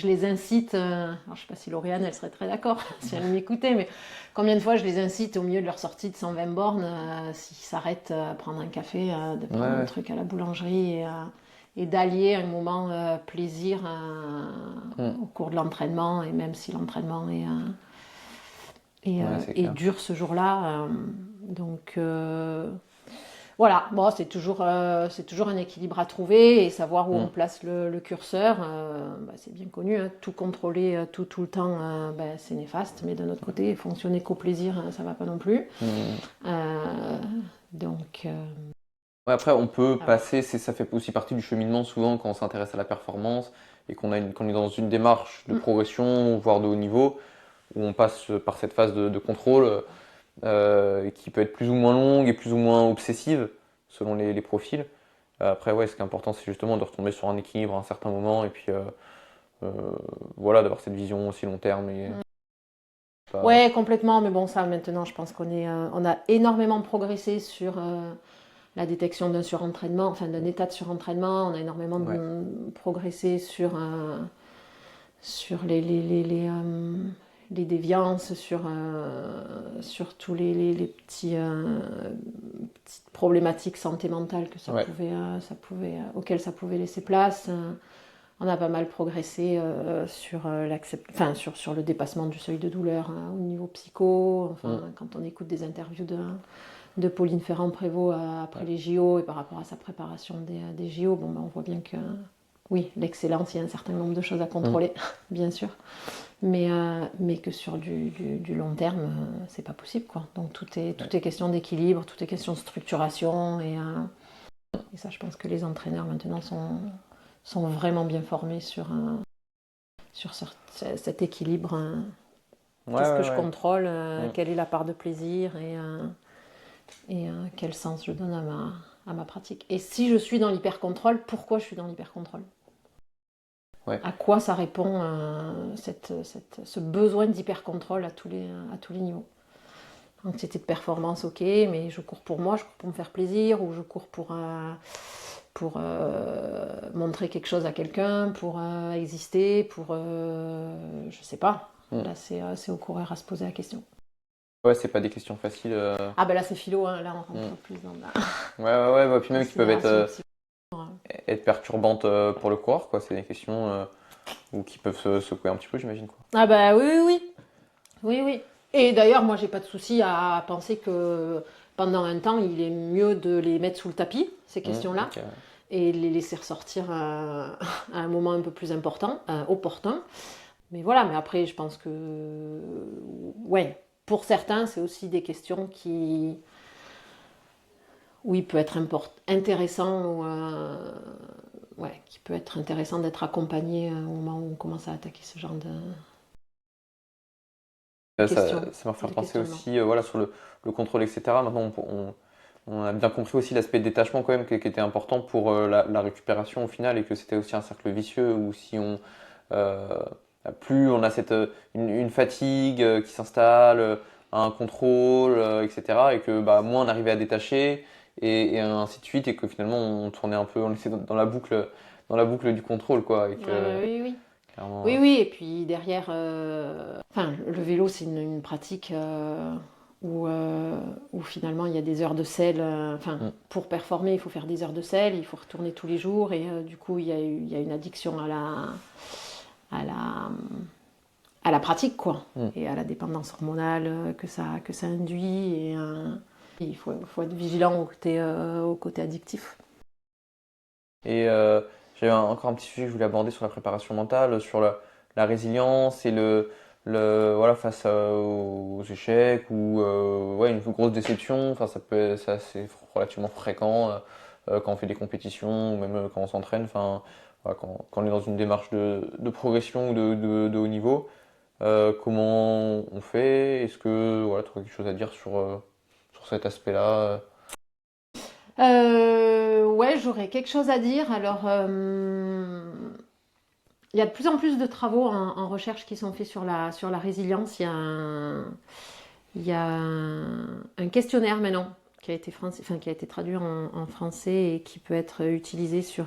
les incite, alors je ne sais pas si Lauriane, elle serait très d'accord si elle m'écoutait, mais combien de fois je les incite au milieu de leur sortie de 120 bornes, s'ils s'arrêtent à prendre un café, de prendre un truc à la boulangerie et d'allier un moment plaisir au cours de l'entraînement, et même si l'entraînement est dur ce jour-là. Donc voilà, bon, c'est toujours un équilibre à trouver et savoir où on place le curseur. C'est bien connu, hein, tout contrôler tout le temps, c'est néfaste, mais d'un autre côté, fonctionner qu'au plaisir, ça va pas non plus. Donc. Ouais, après, on peut passer, ça fait aussi partie du cheminement souvent quand on s'intéresse à la performance et qu'on est dans une démarche de progression, voire de haut niveau, où on passe par cette phase de contrôle qui peut être plus ou moins longue et plus ou moins obsessive selon les profils. Après, ouais, ce qui est important, c'est justement de retomber sur un équilibre à un certain moment et puis voilà, d'avoir cette vision aussi long terme. Ouais, complètement, mais bon, ça maintenant, je pense on a énormément progressé sur la détection d'un surentraînement, enfin d'un état de surentraînement. On a énormément progressé sur les déviances, sur tous les petits, petites problématiques santé mentale que auxquelles ça pouvait laisser place. On a pas mal progressé sur le dépassement du seuil de douleur au niveau psycho. Quand on écoute des interviews de Pauline Ferrand-Prévot après les JO et par rapport à sa préparation des JO, on voit bien que oui, l'excellence, il y a un certain nombre de choses à contrôler, bien sûr, mais que sur du long terme, c'est pas possible, quoi. Donc tout est question d'équilibre, tout est question de structuration, et ça, je pense que les entraîneurs maintenant sont vraiment bien formés sur cet équilibre. Qu'est-ce que je contrôle, quelle est la part de plaisir, et quel sens je donne à ma pratique. Et si je suis dans l'hyper-contrôle, pourquoi je suis dans l'hyper-contrôle ? À quoi ça répond, ce besoin d'hyper-contrôle à tous les niveaux. Anxiété de performance, ok, mais je cours pour moi, je cours pour me faire plaisir, ou je cours pour montrer quelque chose à quelqu'un, pour exister, je sais pas. Là, c'est au coureur à se poser la question. Ouais, c'est pas des questions faciles. Ah ben là, c'est philo, hein. Là on rentre plus dans la... Ouais, puis même qui peuvent être perturbantes pour le coureur, quoi. C'est des questions ou qui peuvent se secouer un petit peu, j'imagine, quoi. Ah bah oui. Et d'ailleurs, moi, j'ai pas de souci à penser que pendant un temps, il est mieux de les mettre sous le tapis, ces questions-là, et les laisser ressortir à un moment un peu plus important, opportun. Mais voilà, mais après, je pense que, ouais, pour certains, c'est aussi des questions qui... Oui, peut être intéressant, qui peut être intéressant d'être accompagné au moment où on commence à attaquer ce genre de... Ça m'a fait penser aussi sur le contrôle, etc. Maintenant, on a bien compris aussi l'aspect de détachement quand même qui était important pour la récupération au final, et que c'était aussi un cercle vicieux où si on plus on a une fatigue qui s'installe, un contrôle, etc. Et que moins on arrivait à détacher et ainsi de suite, et que finalement on tournait un peu, on était dans la boucle du contrôle, quoi. Et que, oui. clairement, Oui, et puis derrière, le vélo, c'est une pratique où finalement il y a des heures de selle. Pour performer, il faut faire des heures de selle, il faut retourner tous les jours, et du coup, il y a une addiction à la pratique, quoi, et à la dépendance hormonale que ça induit, et il faut être vigilant au côté addictif. Et j'ai encore un petit sujet que je voulais aborder sur la préparation mentale, sur la résilience et face aux échecs ou une grosse déception. Enfin, c'est relativement fréquent quand on fait des compétitions ou même quand on s'entraîne. Enfin, voilà, quand on est dans une démarche de progression ou de haut niveau. Comment on fait? Est-ce que tu as quelque chose à dire sur cet aspect-là? Ouais, j'aurais quelque chose à dire. Alors, il y a de plus en plus de travaux en recherche qui sont faits sur la résilience. Il y a un questionnaire maintenant qui a été traduit en français et qui peut être utilisé sur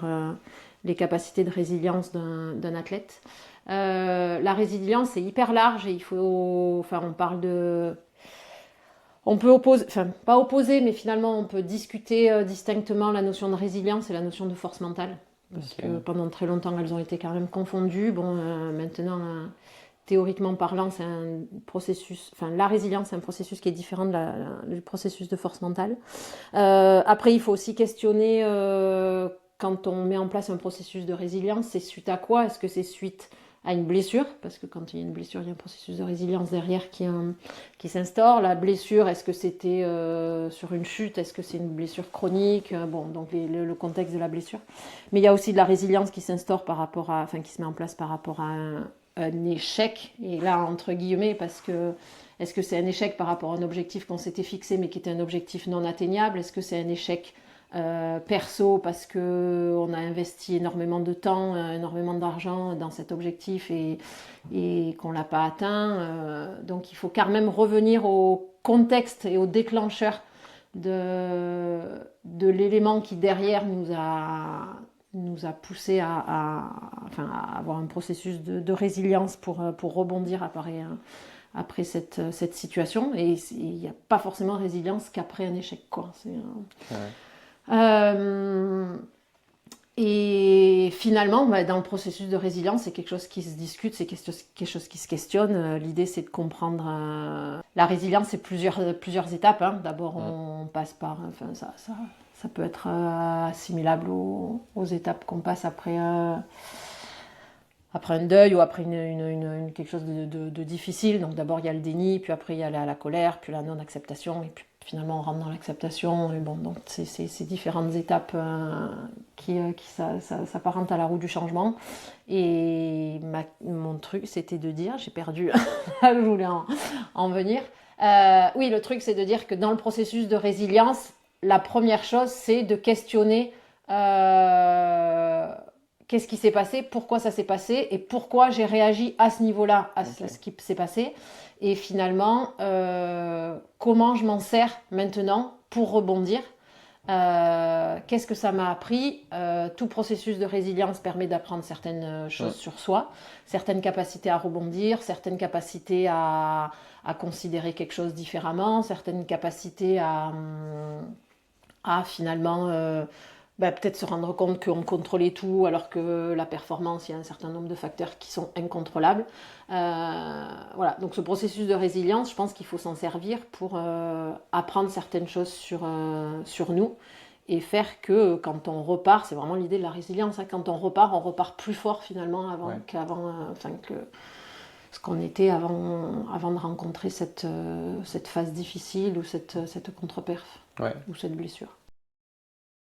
les capacités de résilience d'un athlète. La résilience est hyper large, et on parle de... On peut pas opposer, mais finalement on peut discuter distinctement la notion de résilience et la notion de force mentale. Parce que pendant très longtemps, elles ont été quand même confondues. Maintenant, théoriquement parlant, c'est un processus... la résilience, c'est un processus qui est différent du processus de force mentale. Après, il faut aussi questionner, quand on met en place un processus de résilience, c'est suite à quoi? Est-ce que c'est suite à une blessure? Parce que quand il y a une blessure, il y a un processus de résilience derrière qui s'instaure. La blessure, est-ce que c'était sur une chute? Est-ce que c'est une blessure chronique? Donc le contexte de la blessure. Mais il y a aussi de la résilience qui s'instaure qui se met en place par rapport à un échec. Et là, entre guillemets, parce que est-ce que c'est un échec par rapport à un objectif qu'on s'était fixé mais qui était un objectif non atteignable? Est-ce que c'est un échec perso parce qu'on a investi énormément de temps, énormément d'argent dans cet objectif et qu'on ne l'a pas atteint? Donc il faut quand même revenir au contexte et au déclencheur de l'élément qui derrière nous a poussé enfin, à avoir un processus de résilience pour rebondir après cette situation. Et il n'y a pas forcément résilience qu'après un échec, quoi. Et finalement, dans le processus de résilience, c'est quelque chose qui se discute, c'est quelque chose qui se questionne. L'idée, c'est de comprendre. La résilience, c'est plusieurs étapes, hein. D'abord, on passe par. Enfin, ça peut être assimilable aux étapes qu'on passe après un deuil ou après quelque chose de difficile. Donc, d'abord, il y a le déni, puis après, il y a la colère, puis la non-acceptation, et puis finalement on rentre dans l'acceptation. Et bon, donc c'est ces différentes étapes qui s'apparentent à la roue du changement. Et mon truc, c'était de dire, j'ai perdu là où je voulais en venir. Oui, le truc, c'est de dire que dans le processus de résilience, la première chose, c'est de questionner qu'est-ce qui s'est passé, pourquoi ça s'est passé et pourquoi j'ai réagi à ce niveau-là, à ce qui s'est passé. Et finalement, comment je m'en sers maintenant pour rebondir. Qu'est-ce que ça m'a appris? Tout processus de résilience permet d'apprendre certaines choses sur soi, certaines capacités à rebondir, certaines capacités à considérer quelque chose différemment, certaines capacités à finalement peut-être se rendre compte qu'on contrôlait tout alors que la performance, il y a un certain nombre de facteurs qui sont incontrôlables. Voilà, donc ce processus de résilience, je pense qu'il faut s'en servir pour apprendre certaines choses sur nous et faire que quand on repart, c'est vraiment l'idée de la résilience, hein, quand on repart plus fort finalement que ce qu'on était avant de rencontrer cette phase difficile ou cette contre-perf ou cette blessure.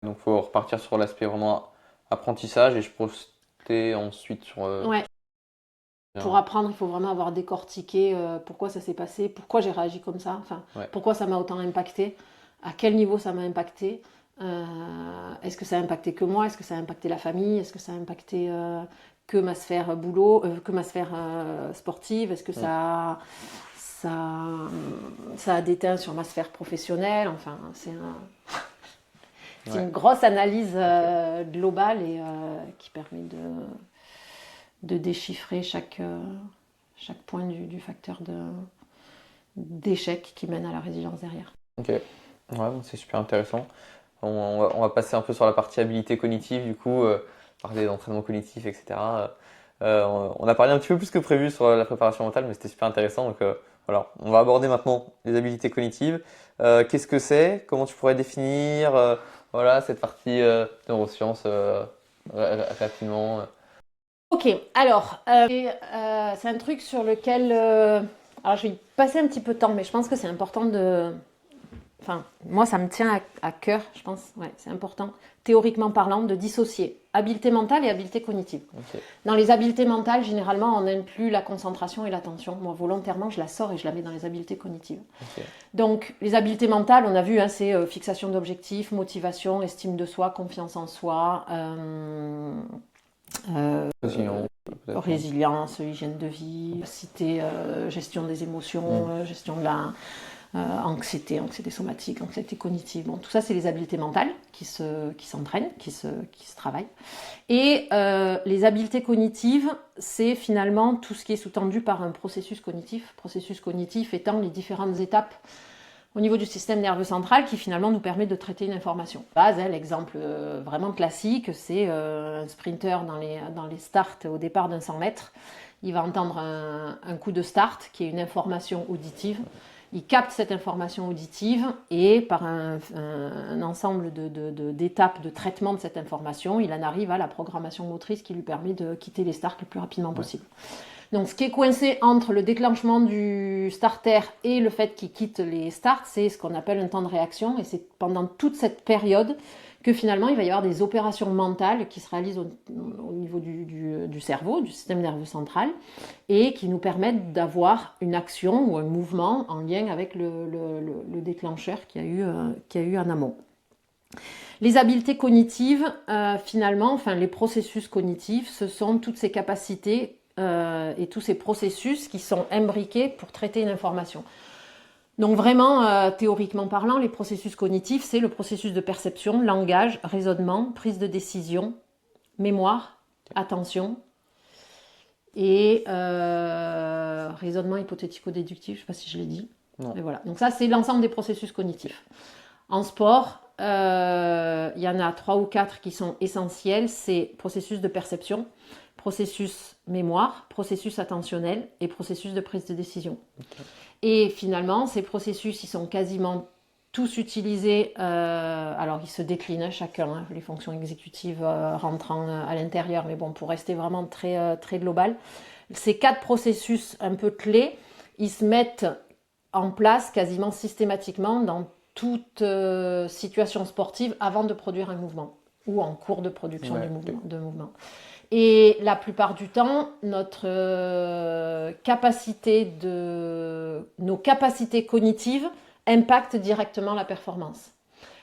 Donc, il faut repartir sur l'aspect vraiment apprentissage et je projetais ensuite sur. Pour apprendre, il faut vraiment avoir décortiqué pourquoi ça s'est passé, pourquoi j'ai réagi comme ça, pourquoi ça m'a autant impacté, à quel niveau ça m'a impacté, est-ce que ça a impacté que moi, est-ce que ça a impacté la famille, est-ce que ça a impacté que ma sphère boulot, que ma sphère sportive, est-ce que ça a déteint sur ma sphère professionnelle, enfin c'est une grosse analyse globale et qui permet de déchiffrer chaque point du facteur d'échec qui mène à la résilience derrière. Ok, c'est super intéressant. On va passer un peu sur la partie habilité cognitive, du coup, parler d'entraînement cognitif, etc. On a parlé un petit peu plus que prévu sur la préparation mentale, mais c'était super intéressant. Donc voilà, on va aborder maintenant les habilités cognitives. Qu'est-ce que c'est? Comment tu pourrais définir cette partie neurosciences rapidement? Ok, alors, c'est un truc sur lequel... alors, je vais y passer un petit peu de temps, mais je pense que c'est important de... Enfin, moi, ça me tient à cœur, je pense. Ouais, c'est important, théoriquement parlant, de dissocier habileté mentale et habileté cognitive. Okay. Dans les habiletés mentales, généralement, on inclut la concentration et l'attention. Moi, volontairement, je la sors et je la mets dans les habiletés cognitives. Okay. Donc, les habiletés mentales, on a vu, hein, c'est fixation d'objectifs, motivation, estime de soi, confiance en soi... résilience, hygiène de vie, gestion des émotions, gestion de la anxiété somatique, anxiété cognitive. Bon, tout ça, c'est les habiletés mentales qui s'entraînent, qui se travaillent. Et les habiletés cognitives, c'est finalement tout ce qui est sous-tendu par un processus cognitif étant les différentes étapes au niveau du système nerveux central qui finalement nous permet de traiter une information. L'exemple vraiment classique, c'est un sprinter dans les starts au départ d'un 100 mètres. Il va entendre un coup de start qui est une information auditive. Il capte cette information auditive et par un ensemble d'étapes de traitement de cette information, il en arrive à la programmation motrice qui lui permet de quitter les starts le plus rapidement possible. Donc, ce qui est coincé entre le déclenchement du starter et le fait qu'il quitte les starts, c'est ce qu'on appelle un temps de réaction. Et c'est pendant toute cette période que finalement, il va y avoir des opérations mentales qui se réalisent au niveau du cerveau, du système nerveux central, et qui nous permettent d'avoir une action ou un mouvement en lien avec le déclencheur qu'il y a eu en amont. Les habiletés cognitives, finalement, les processus cognitifs, ce sont toutes ces capacités et tous ces processus qui sont imbriqués pour traiter une information. Donc vraiment, théoriquement parlant, les processus cognitifs, c'est le processus de perception, langage, raisonnement, prise de décision, mémoire, attention et raisonnement hypothético-déductif, je ne sais pas si je l'ai dit. Non. Mais voilà. Donc ça, c'est l'ensemble des processus cognitifs. En sport, il y en a 3 ou 4 qui sont essentiels. C'est processus de perception, processus mémoire, processus attentionnel et processus de prise de décision. Okay. Et finalement, ces processus, ils sont quasiment tous utilisés. Alors, ils se déclinent chacun, hein, les fonctions exécutives rentrant à l'intérieur. Mais bon, pour rester vraiment très, très global, ces 4 processus un peu clés, ils se mettent en place quasiment systématiquement dans toute situation sportive avant de produire un mouvement ou en cours de production de mouvement. Et la plupart du temps, nos capacités cognitives impactent directement la performance.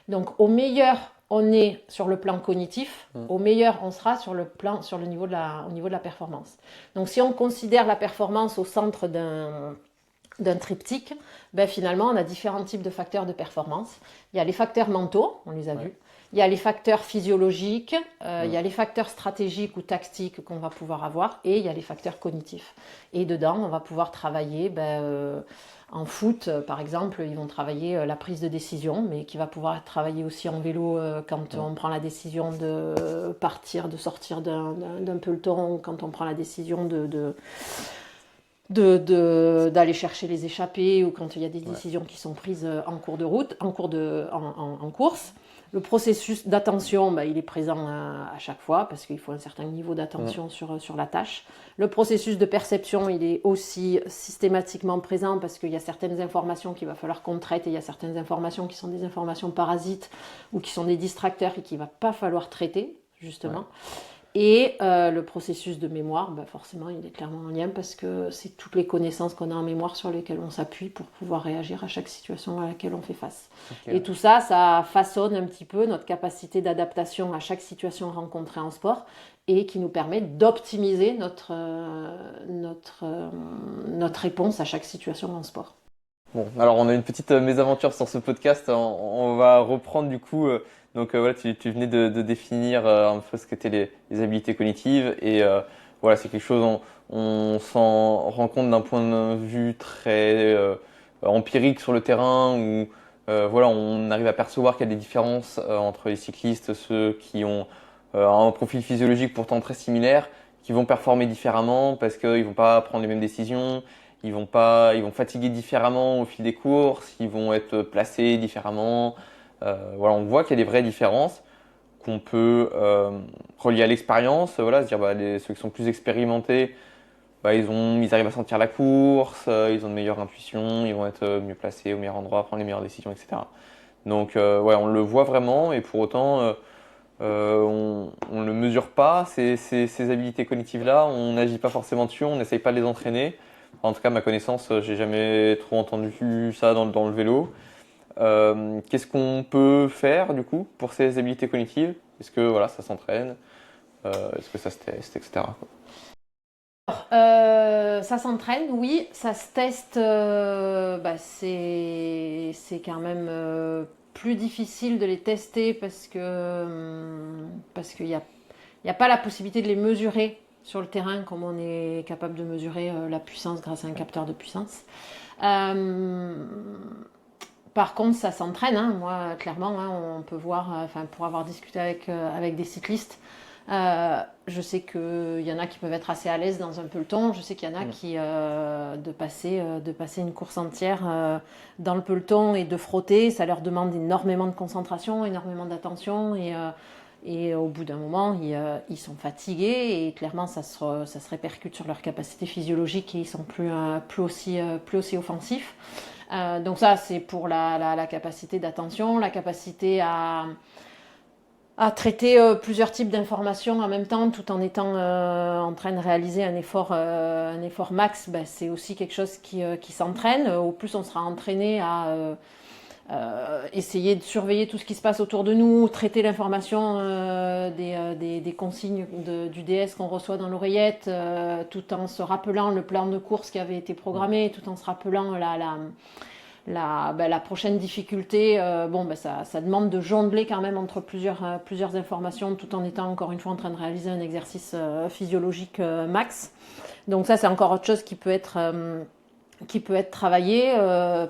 Donc au meilleur, on est sur le plan cognitif, au meilleur, on sera sur le niveau de la performance. Donc si on considère la performance au centre d'un triptyque, ben finalement, on a différents types de facteurs de performance. Il y a les facteurs mentaux, on les a vus. Il y a les facteurs physiologiques, il y a les facteurs stratégiques ou tactiques qu'on va pouvoir avoir, et il y a les facteurs cognitifs. Et dedans, on va pouvoir travailler, en foot, par exemple, ils vont travailler la prise de décision, mais qui va pouvoir travailler aussi en vélo quand on prend la décision de partir, de sortir d'un peloton, quand on prend la décision d'aller chercher les échappées ou quand il y a des décisions qui sont prises en cours de route, en course. Le processus d'attention, il est présent à chaque fois parce qu'il faut un certain niveau d'attention sur la tâche. Le processus de perception, il est aussi systématiquement présent parce qu'il y a certaines informations qu'il va falloir qu'on traite et il y a certaines informations qui sont des informations parasites ou qui sont des distracteurs et qu'il ne va pas falloir traiter, justement. Ouais. Et le processus de mémoire, forcément, il est clairement en lien parce que c'est toutes les connaissances qu'on a en mémoire sur lesquelles on s'appuie pour pouvoir réagir à chaque situation à laquelle on fait face. Okay. Et tout ça, ça façonne un petit peu notre capacité d'adaptation à chaque situation rencontrée en sport et qui nous permet d'optimiser notre réponse à chaque situation en sport. Bon, alors on a une petite mésaventure sur ce podcast. On va reprendre du coup... Donc voilà, tu venais de définir un peu ce qu'étaient les habiletés cognitives et voilà, c'est quelque chose, on s'en rend compte d'un point de vue très empirique sur le terrain où voilà, on arrive à percevoir qu'il y a des différences entre les cyclistes, ceux qui ont un profil physiologique pourtant très similaire, qui vont performer différemment parce qu'ils vont pas prendre les mêmes décisions, ils vont fatiguer différemment au fil des courses, ils vont être placés différemment. Voilà, on voit qu'il y a des vraies différences qu'on peut relier à l'expérience. Voilà, se dire ceux qui sont plus expérimentés, ils arrivent à sentir la course, ils ont de meilleures intuitions, ils vont être mieux placés au meilleur endroit, prendre les meilleures décisions, etc. Donc on le voit vraiment et pour autant on ne le mesure pas, ces habilités cognitives-là, on n'agit pas forcément dessus, on n'essaye pas de les entraîner. En tout cas, à ma connaissance, j'ai jamais trop entendu ça dans le vélo. Qu'est-ce qu'on peut faire du coup pour ces habiletés cognitives? Est-ce que voilà, ça s'entraîne? Est-ce que ça se teste, etc. Ça s'entraîne, oui, ça se teste. C'est quand même plus difficile de les tester parce qu'il n'y a pas la possibilité de les mesurer sur le terrain comme on est capable de mesurer la puissance grâce à un capteur de puissance. Par contre, ça s'entraîne. Hein. Moi, clairement, on peut voir, pour avoir discuté avec des cyclistes, je sais qu'il y en a qui peuvent être assez à l'aise dans un peloton. Je sais qu'il y en a qui, de passer une course entière dans le peloton et de frotter, ça leur demande énormément de concentration, énormément d'attention. Et au bout d'un moment, ils sont fatigués et clairement, ça se répercute sur leur capacité physiologique et ils sont plus aussi offensifs. Donc ça, c'est pour la capacité d'attention, la capacité à traiter plusieurs types d'informations en même temps tout en étant en train de réaliser un effort max. C'est aussi quelque chose qui s'entraîne. Au plus on sera entraîné à essayer de surveiller tout ce qui se passe autour de nous, traiter l'information des consignes du DS qu'on reçoit dans l'oreillette, tout en se rappelant le plan de course qui avait été programmé, tout en se rappelant la prochaine difficulté, ça demande de jongler quand même entre plusieurs informations tout en étant encore une fois en train de réaliser un exercice physiologique max. Donc ça, c'est encore autre chose qui peut être travaillé,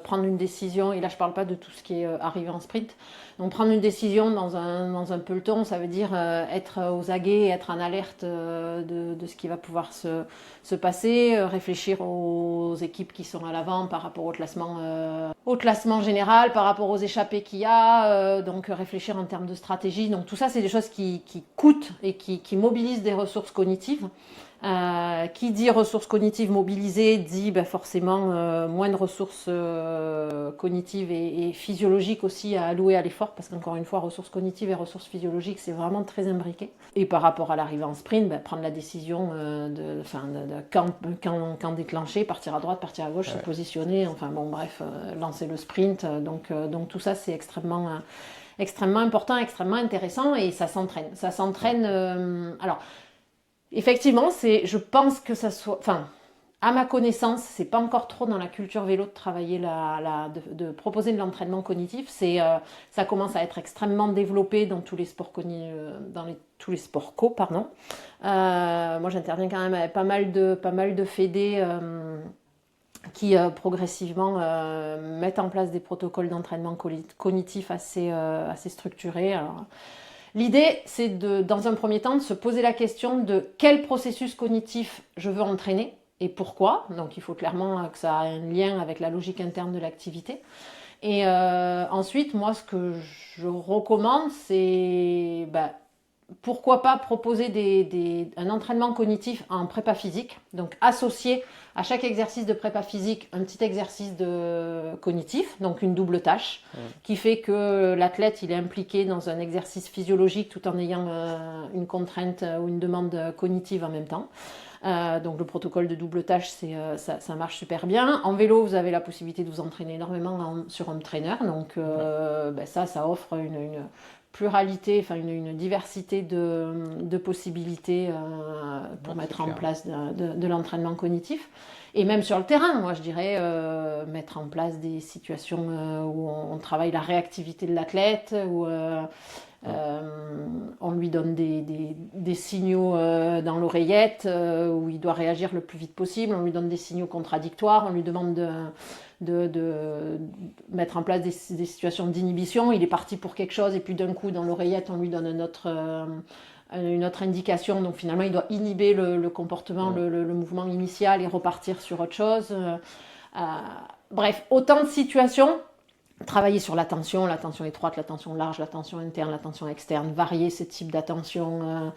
prendre une décision, et là je ne parle pas de tout ce qui est arrivé en sprint. Donc prendre une décision dans un peloton, ça veut dire être aux aguets, être en alerte de ce qui va pouvoir se passer, réfléchir aux équipes qui sont à l'avant par rapport au classement général, par rapport aux échappées qu'il y a, donc réfléchir en termes de stratégie. Donc tout ça, c'est des choses qui coûtent et qui mobilisent des ressources cognitives. Qui dit ressources cognitives mobilisées dit forcément moins de ressources cognitives et physiologiques aussi à allouer à l'effort, parce qu'encore une fois, ressources cognitives et ressources physiologiques, c'est vraiment très imbriqué. Et par rapport à l'arrivée en sprint, prendre la décision de quand déclencher, partir à droite, partir à gauche, se positionner, lancer le sprint. Donc tout ça, c'est extrêmement important, extrêmement intéressant, et ça s'entraîne. Ça s'entraîne. Alors, effectivement, je pense que ça soit, à ma connaissance, c'est pas encore trop dans la culture vélo de travailler de proposer de l'entraînement cognitif. Ça commence à être extrêmement développé dans tous les sports tous les sports co, pardon. Moi, j'interviens quand même avec pas mal de fédés qui progressivement mettent en place des protocoles d'entraînement cognitif assez structurés. Alors, l'idée, c'est dans un premier temps, de se poser la question de quel processus cognitif je veux entraîner et pourquoi. Donc, il faut clairement que ça ait un lien avec la logique interne de l'activité. Et ensuite, moi, ce que je recommande, c'est pourquoi pas proposer un entraînement cognitif en prépa physique. Donc, associer à chaque exercice de prépa physique un petit exercice cognitif, donc une double tâche, qui fait que l'athlète il est impliqué dans un exercice physiologique tout en ayant une contrainte ou une demande cognitive en même temps. Donc le protocole de double tâche, ça marche super bien. En vélo, vous avez la possibilité de vous entraîner énormément sur home trainer, donc ça offre une pluralité, une diversité de possibilités pour mettre en place de l'entraînement cognitif. Et même sur le terrain, moi je dirais mettre en place des situations où on travaille la réactivité de l'athlète, où on lui donne des signaux dans l'oreillette où il doit réagir le plus vite possible, on lui donne des signaux contradictoires, on lui demande de mettre en place des situations d'inhibition. Il est parti pour quelque chose et puis d'un coup dans l'oreillette on lui donne une autre indication, donc finalement il doit inhiber le comportement, le mouvement initial et repartir sur autre chose. Bref, autant de situations. Travailler sur l'attention étroite, l'attention large, l'attention interne, l'attention externe, varier ces types d'attention,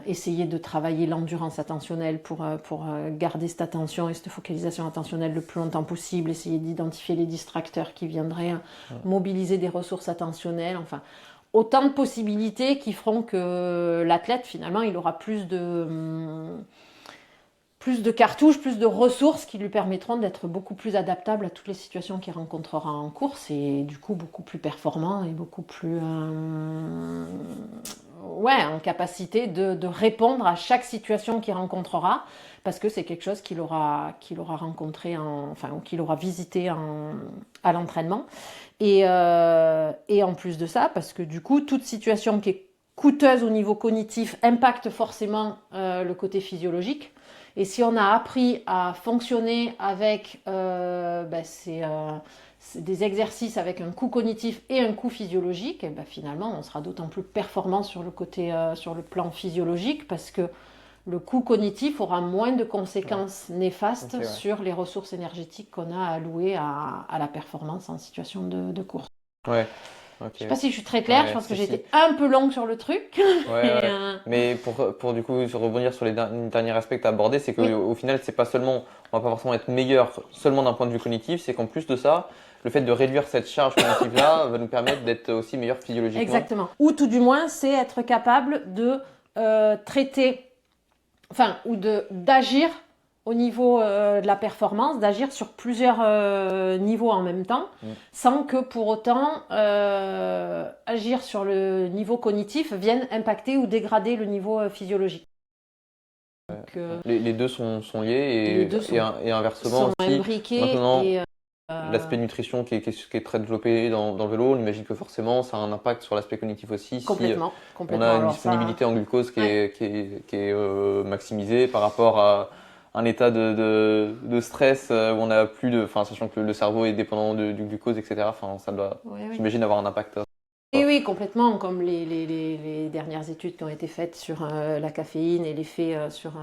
essayer de travailler l'endurance attentionnelle pour garder cette attention et cette focalisation attentionnelle le plus longtemps possible, essayer d'identifier les distracteurs qui viendraient mobiliser des ressources attentionnelles, autant de possibilités qui feront que l'athlète finalement il aura plus de cartouches, plus de ressources qui lui permettront d'être beaucoup plus adaptable à toutes les situations qu'il rencontrera en course et du coup beaucoup plus performant et beaucoup plus en capacité de répondre à chaque situation qu'il rencontrera, parce que c'est quelque chose qu'il aura rencontré, qu'il aura visité à l'entraînement. Et en plus de ça, parce que du coup, toute situation qui est coûteuse au niveau cognitif impacte forcément le côté physiologique. Et si on a appris à fonctionner avec des exercices avec un coût cognitif et un coût physiologique, finalement, on sera d'autant plus performant sur le plan physiologique, parce que le coût cognitif aura moins de conséquences néfastes sur les ressources énergétiques qu'on a allouées à la performance en situation de course. Ouais. Okay. Je ne sais pas si je suis très claire, je pense que j'ai été un peu longue sur le truc. Mais pour du coup rebondir sur les derniers aspects que tu as abordés, c'est qu'au final, c'est pas seulement, on va pas forcément être meilleur seulement d'un point de vue cognitif, c'est qu'en plus de ça, le fait de réduire cette charge cognitive-là va nous permettre d'être aussi meilleur physiologiquement. Exactement. Ou tout du moins, c'est être capable de traiter, ou d'agir au niveau de la performance, d'agir sur plusieurs niveaux en même temps, sans que pour autant agir sur le niveau cognitif vienne impacter ou dégrader le niveau physiologique. Donc, les deux sont liés et inversement sont aussi. imbriqués maintenant, l'aspect nutrition qui est très développé dans le vélo, on imagine que forcément ça a un impact sur l'aspect cognitif aussi. Si complètement. on a une Alors disponibilité en glucose ouais. qui est maximisée par rapport à un état de stress où on a plus de, enfin, sachant que le cerveau est dépendant du glucose, etc. Enfin, ça doit, Oui, oui. j'imagine, avoir un impact. Oui, oui, complètement, comme les dernières études qui ont été faites sur la caféine et l'effet sur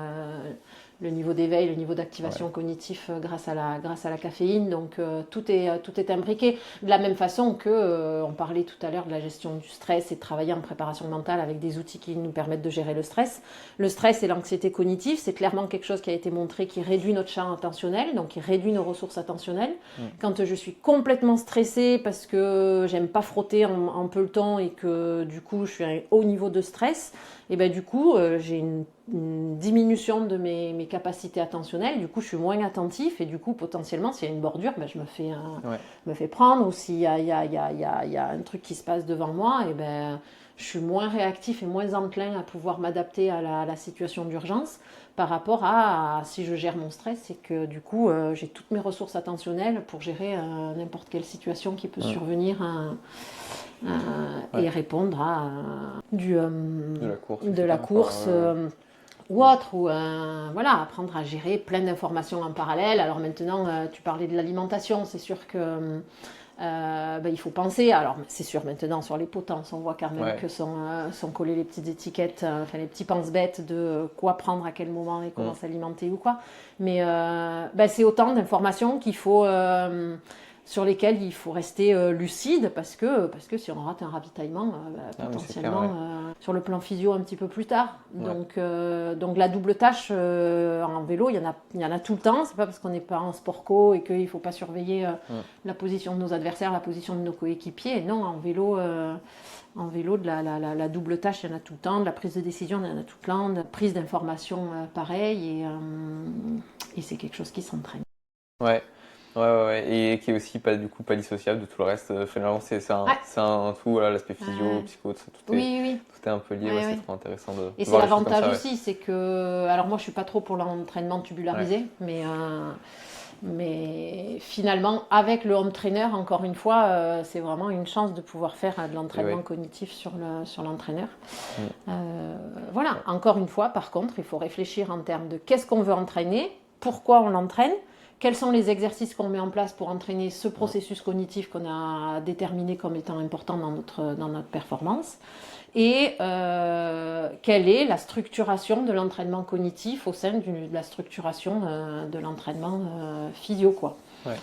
le niveau d'éveil, le niveau d'activation Ouais. cognitif grâce à la caféine. Donc tout est imbriqué. De la même façon que on parlait tout à l'heure de la gestion du stress et de travailler en préparation mentale avec des outils qui nous permettent de gérer le stress. Le stress et l'anxiété cognitive, c'est clairement quelque chose qui a été montré qui réduit notre champ attentionnel, donc qui réduit nos ressources attentionnelles. Quand je suis complètement stressée parce que j'aime pas frotter en peloton et que du coup je suis à un haut niveau de stress, et ben du coup j'ai une diminution de mes capacités attentionnelles, du coup je suis moins attentif et du coup potentiellement s'il y a une bordure, ben, Ouais. me fais prendre, ou s'il y a, un truc qui se passe devant moi, et ben je suis moins réactif et moins enclin à pouvoir m'adapter à la situation d'urgence par rapport à si je gère mon stress, c'est que du coup j'ai toutes mes ressources attentionnelles pour gérer n'importe quelle situation qui peut survenir et Ouais. répondre à De la course, de la etc. course Enfin, ou autre, ou voilà, apprendre à gérer plein d'informations en parallèle. Alors maintenant, tu parlais de l'alimentation, c'est sûr que il faut penser, alors c'est sûr maintenant sur les potences, on voit quand même ouais. que sont collées les petites étiquettes, enfin les petits pense-bêtes de quoi prendre à quel moment et comment s'alimenter ou quoi. Mais c'est autant d'informations qu'il faut, sur lesquelles il faut rester lucide parce que si on rate un ravitaillement, Ah, mais c'est clair, potentiellement ouais. sur le plan physio un petit peu plus tard. Ouais. Donc la double tâche en vélo, il y en a tout le temps. C'est pas parce qu'on n'est pas en sport co et qu'il ne faut pas surveiller la position de nos adversaires, la position de nos coéquipiers. Non, en vélo, de la double tâche, il y en a tout le temps. De la prise de décision, il y en a tout le temps. De la prise d'information, pareil. Et c'est quelque chose qui s'entraîne. Ouais. Ouais. Et qui est aussi pas, du coup, pas dissociable de tout le reste. Finalement, Ouais. c'est un tout, voilà, l'aspect physio, Euh, psycho, oui, oui. tout est un peu lié. Ouais, Ouais, c'est ouais. trop intéressant Et de c'est voir les choses comme l'avantage ça, ouais. aussi, c'est que, alors moi je suis pas trop pour l'entraînement Ouais. tubularisé, mais finalement avec le home trainer, encore une fois, c'est vraiment une chance de pouvoir faire de Et l'entraînement ouais. cognitif sur l'entraîneur. Mm. Voilà, Ouais. encore une fois, par contre, il faut réfléchir en termes de qu'est-ce qu'on veut entraîner, pourquoi on l'entraîne, quels sont les exercices qu'on met en place pour entraîner ce Mm. processus cognitif qu'on a déterminé comme étant important dans notre performance, et quelle est la structuration de l'entraînement cognitif au sein de la structuration de l'entraînement physio, quoi. Ouais.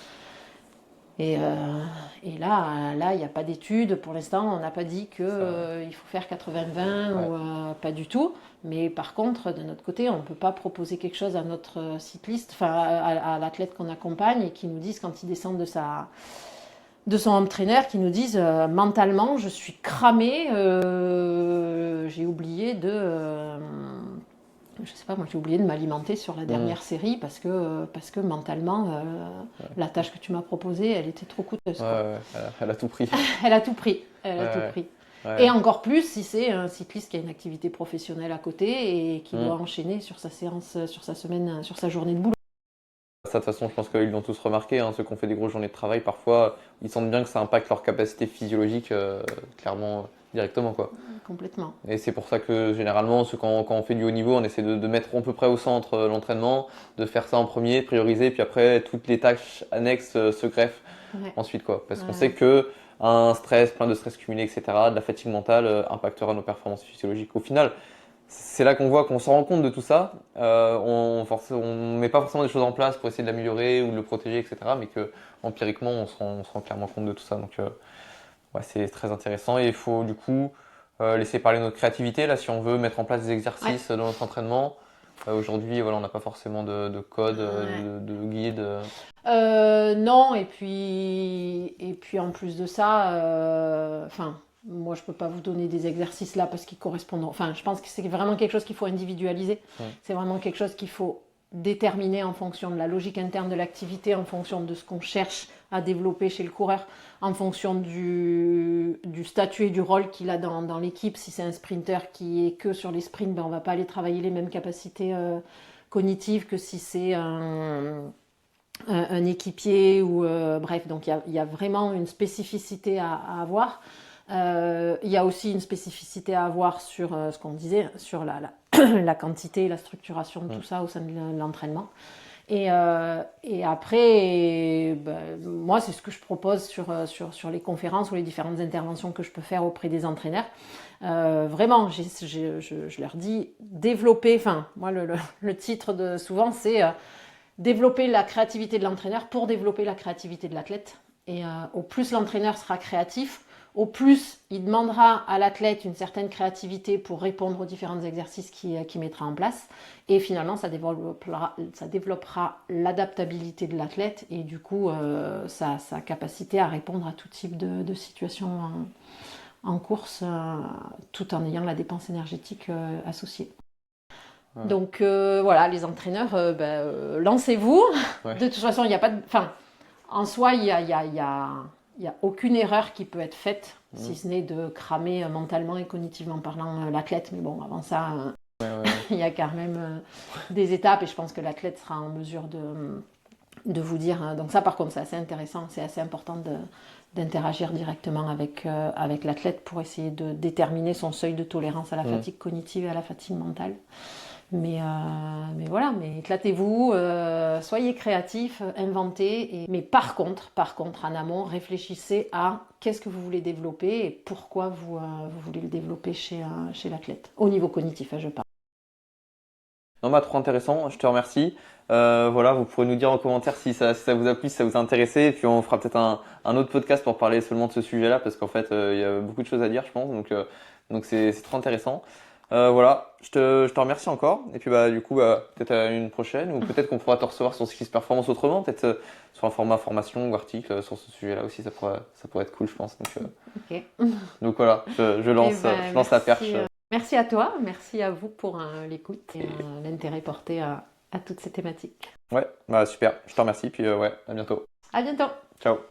Et, euh, et là, il n'y a pas d'études. Pour l'instant, on n'a pas dit qu'il Ça, faut faire 80-20 ouais. ou pas du tout. Mais par contre, de notre côté, on ne peut pas proposer quelque chose à notre cycliste, enfin à l'athlète qu'on accompagne et qui nous dise quand il descend de son entraîneur, qui nous disent mentalement, je suis cramé, j'ai oublié je sais pas, moi j'ai oublié de m'alimenter sur la Mm. dernière série parce que mentalement, Ouais. la tâche que tu m'as proposée, elle était trop coûteuse, quoi. Elle a tout pris. Elle a tout pris, elle a tout Ouais. pris. Et Ouais. encore plus si c'est un cycliste qui a une activité professionnelle à côté et qui Mm. doit enchaîner sur sa séance, sur sa semaine, sur sa journée de boulot. Ça, de toute façon, je pense qu'ils l'ont tous remarqué, hein, ceux qui ont fait des grosses journées de travail, parfois, ils sentent bien que ça impacte leur capacité physiologique, clairement, directement, quoi. Complètement. Et c'est pour ça que, généralement, quand on fait du haut niveau, on essaie de mettre à peu près au centre l'entraînement, de faire ça en premier, de prioriser, puis après, toutes les tâches annexes se greffent Ouais. ensuite, quoi. Parce qu'on sait Ouais. que un stress, plein de stress cumulé, etc., de la fatigue mentale, impactera nos performances physiologiques. Au final, c'est là qu'on voit qu'on se rend compte de tout ça. On met pas forcément des choses en place pour essayer de l'améliorer ou de le protéger, etc. Mais que empiriquement, on se rend clairement compte de tout ça. Donc, ouais, c'est très intéressant. Et il faut du coup laisser parler notre créativité. Là, si on veut mettre en place des Ouais. exercices dans notre entraînement, aujourd'hui, voilà, on n'a pas forcément de code, Ouais. de guide. Non, et puis en plus de ça, enfin, moi je peux pas vous donner des exercices là parce qu'ils correspondent. Enfin, je pense que c'est vraiment quelque chose qu'il faut individualiser. Ouais. C'est vraiment quelque chose qu'il faut déterminer en fonction de la logique interne de l'activité, en fonction de ce qu'on cherche à développer chez le coureur, en fonction du statut et du rôle qu'il a dans l'équipe. Si c'est un sprinter qui est que sur les sprints, ben on va pas aller travailler les mêmes capacités cognitives que si c'est un équipier ou bref, donc il y a vraiment une spécificité à avoir. Il y a aussi une spécificité à avoir sur ce qu'on disait, sur la quantité, la structuration de tout ça au sein de l'entraînement. Et après, moi, c'est ce que je propose sur les conférences ou les différentes interventions que je peux faire auprès des entraîneurs. Vraiment, je leur dis développer, enfin, moi, le titre de souvent, c'est développer la créativité de l'entraîneur pour développer la créativité de l'athlète. Et au plus l'entraîneur sera créatif, au plus il demandera à l'athlète une certaine créativité pour répondre aux différents exercices qu'il mettra en place. Et finalement, ça développera l'adaptabilité de l'athlète et du coup, sa capacité à répondre à tout type de situations en course, tout en ayant la dépense énergétique associée. Ouais. Donc voilà, les entraîneurs, lancez-vous. Ouais. De toute façon, il n'y a pas de... Enfin, en soi, il y a aucune erreur qui peut être faite, si ce n'est de cramer mentalement et cognitivement parlant l'athlète. Mais bon, avant ça, il y a quand même des étapes et je pense que l'athlète sera en mesure de vous dire. Donc ça, par contre, c'est assez intéressant, c'est assez important d'interagir directement avec l'athlète pour essayer de déterminer son seuil de tolérance à la fatigue cognitive et à la fatigue mentale. Mais voilà, mais éclatez-vous, soyez créatifs, inventez. Mais par contre, en amont, réfléchissez à qu'est-ce que vous voulez développer et pourquoi vous voulez le développer chez l'athlète. Au niveau cognitif, je parle. Non, bah, trop intéressant, je te remercie. Voilà, vous pourrez nous dire en commentaire si ça vous a plu, si ça vous a intéressé. Et puis on fera peut-être un autre podcast pour parler seulement de ce sujet-là, parce qu'en fait, il y a beaucoup de choses à dire, je pense. Donc c'est trop intéressant. Voilà, je te remercie encore. Et puis du coup, peut-être à une prochaine, ou peut-être qu'on pourra te recevoir sur Cyclist Performance autrement, peut-être sur un format formation ou article sur ce sujet-là aussi, ça pourrait être cool, je pense. Donc, donc voilà, je lance la perche. Merci à toi, merci à vous pour l'écoute et l'intérêt porté à toutes ces thématiques. Ouais, super, je te remercie, puis à bientôt. À bientôt. Ciao.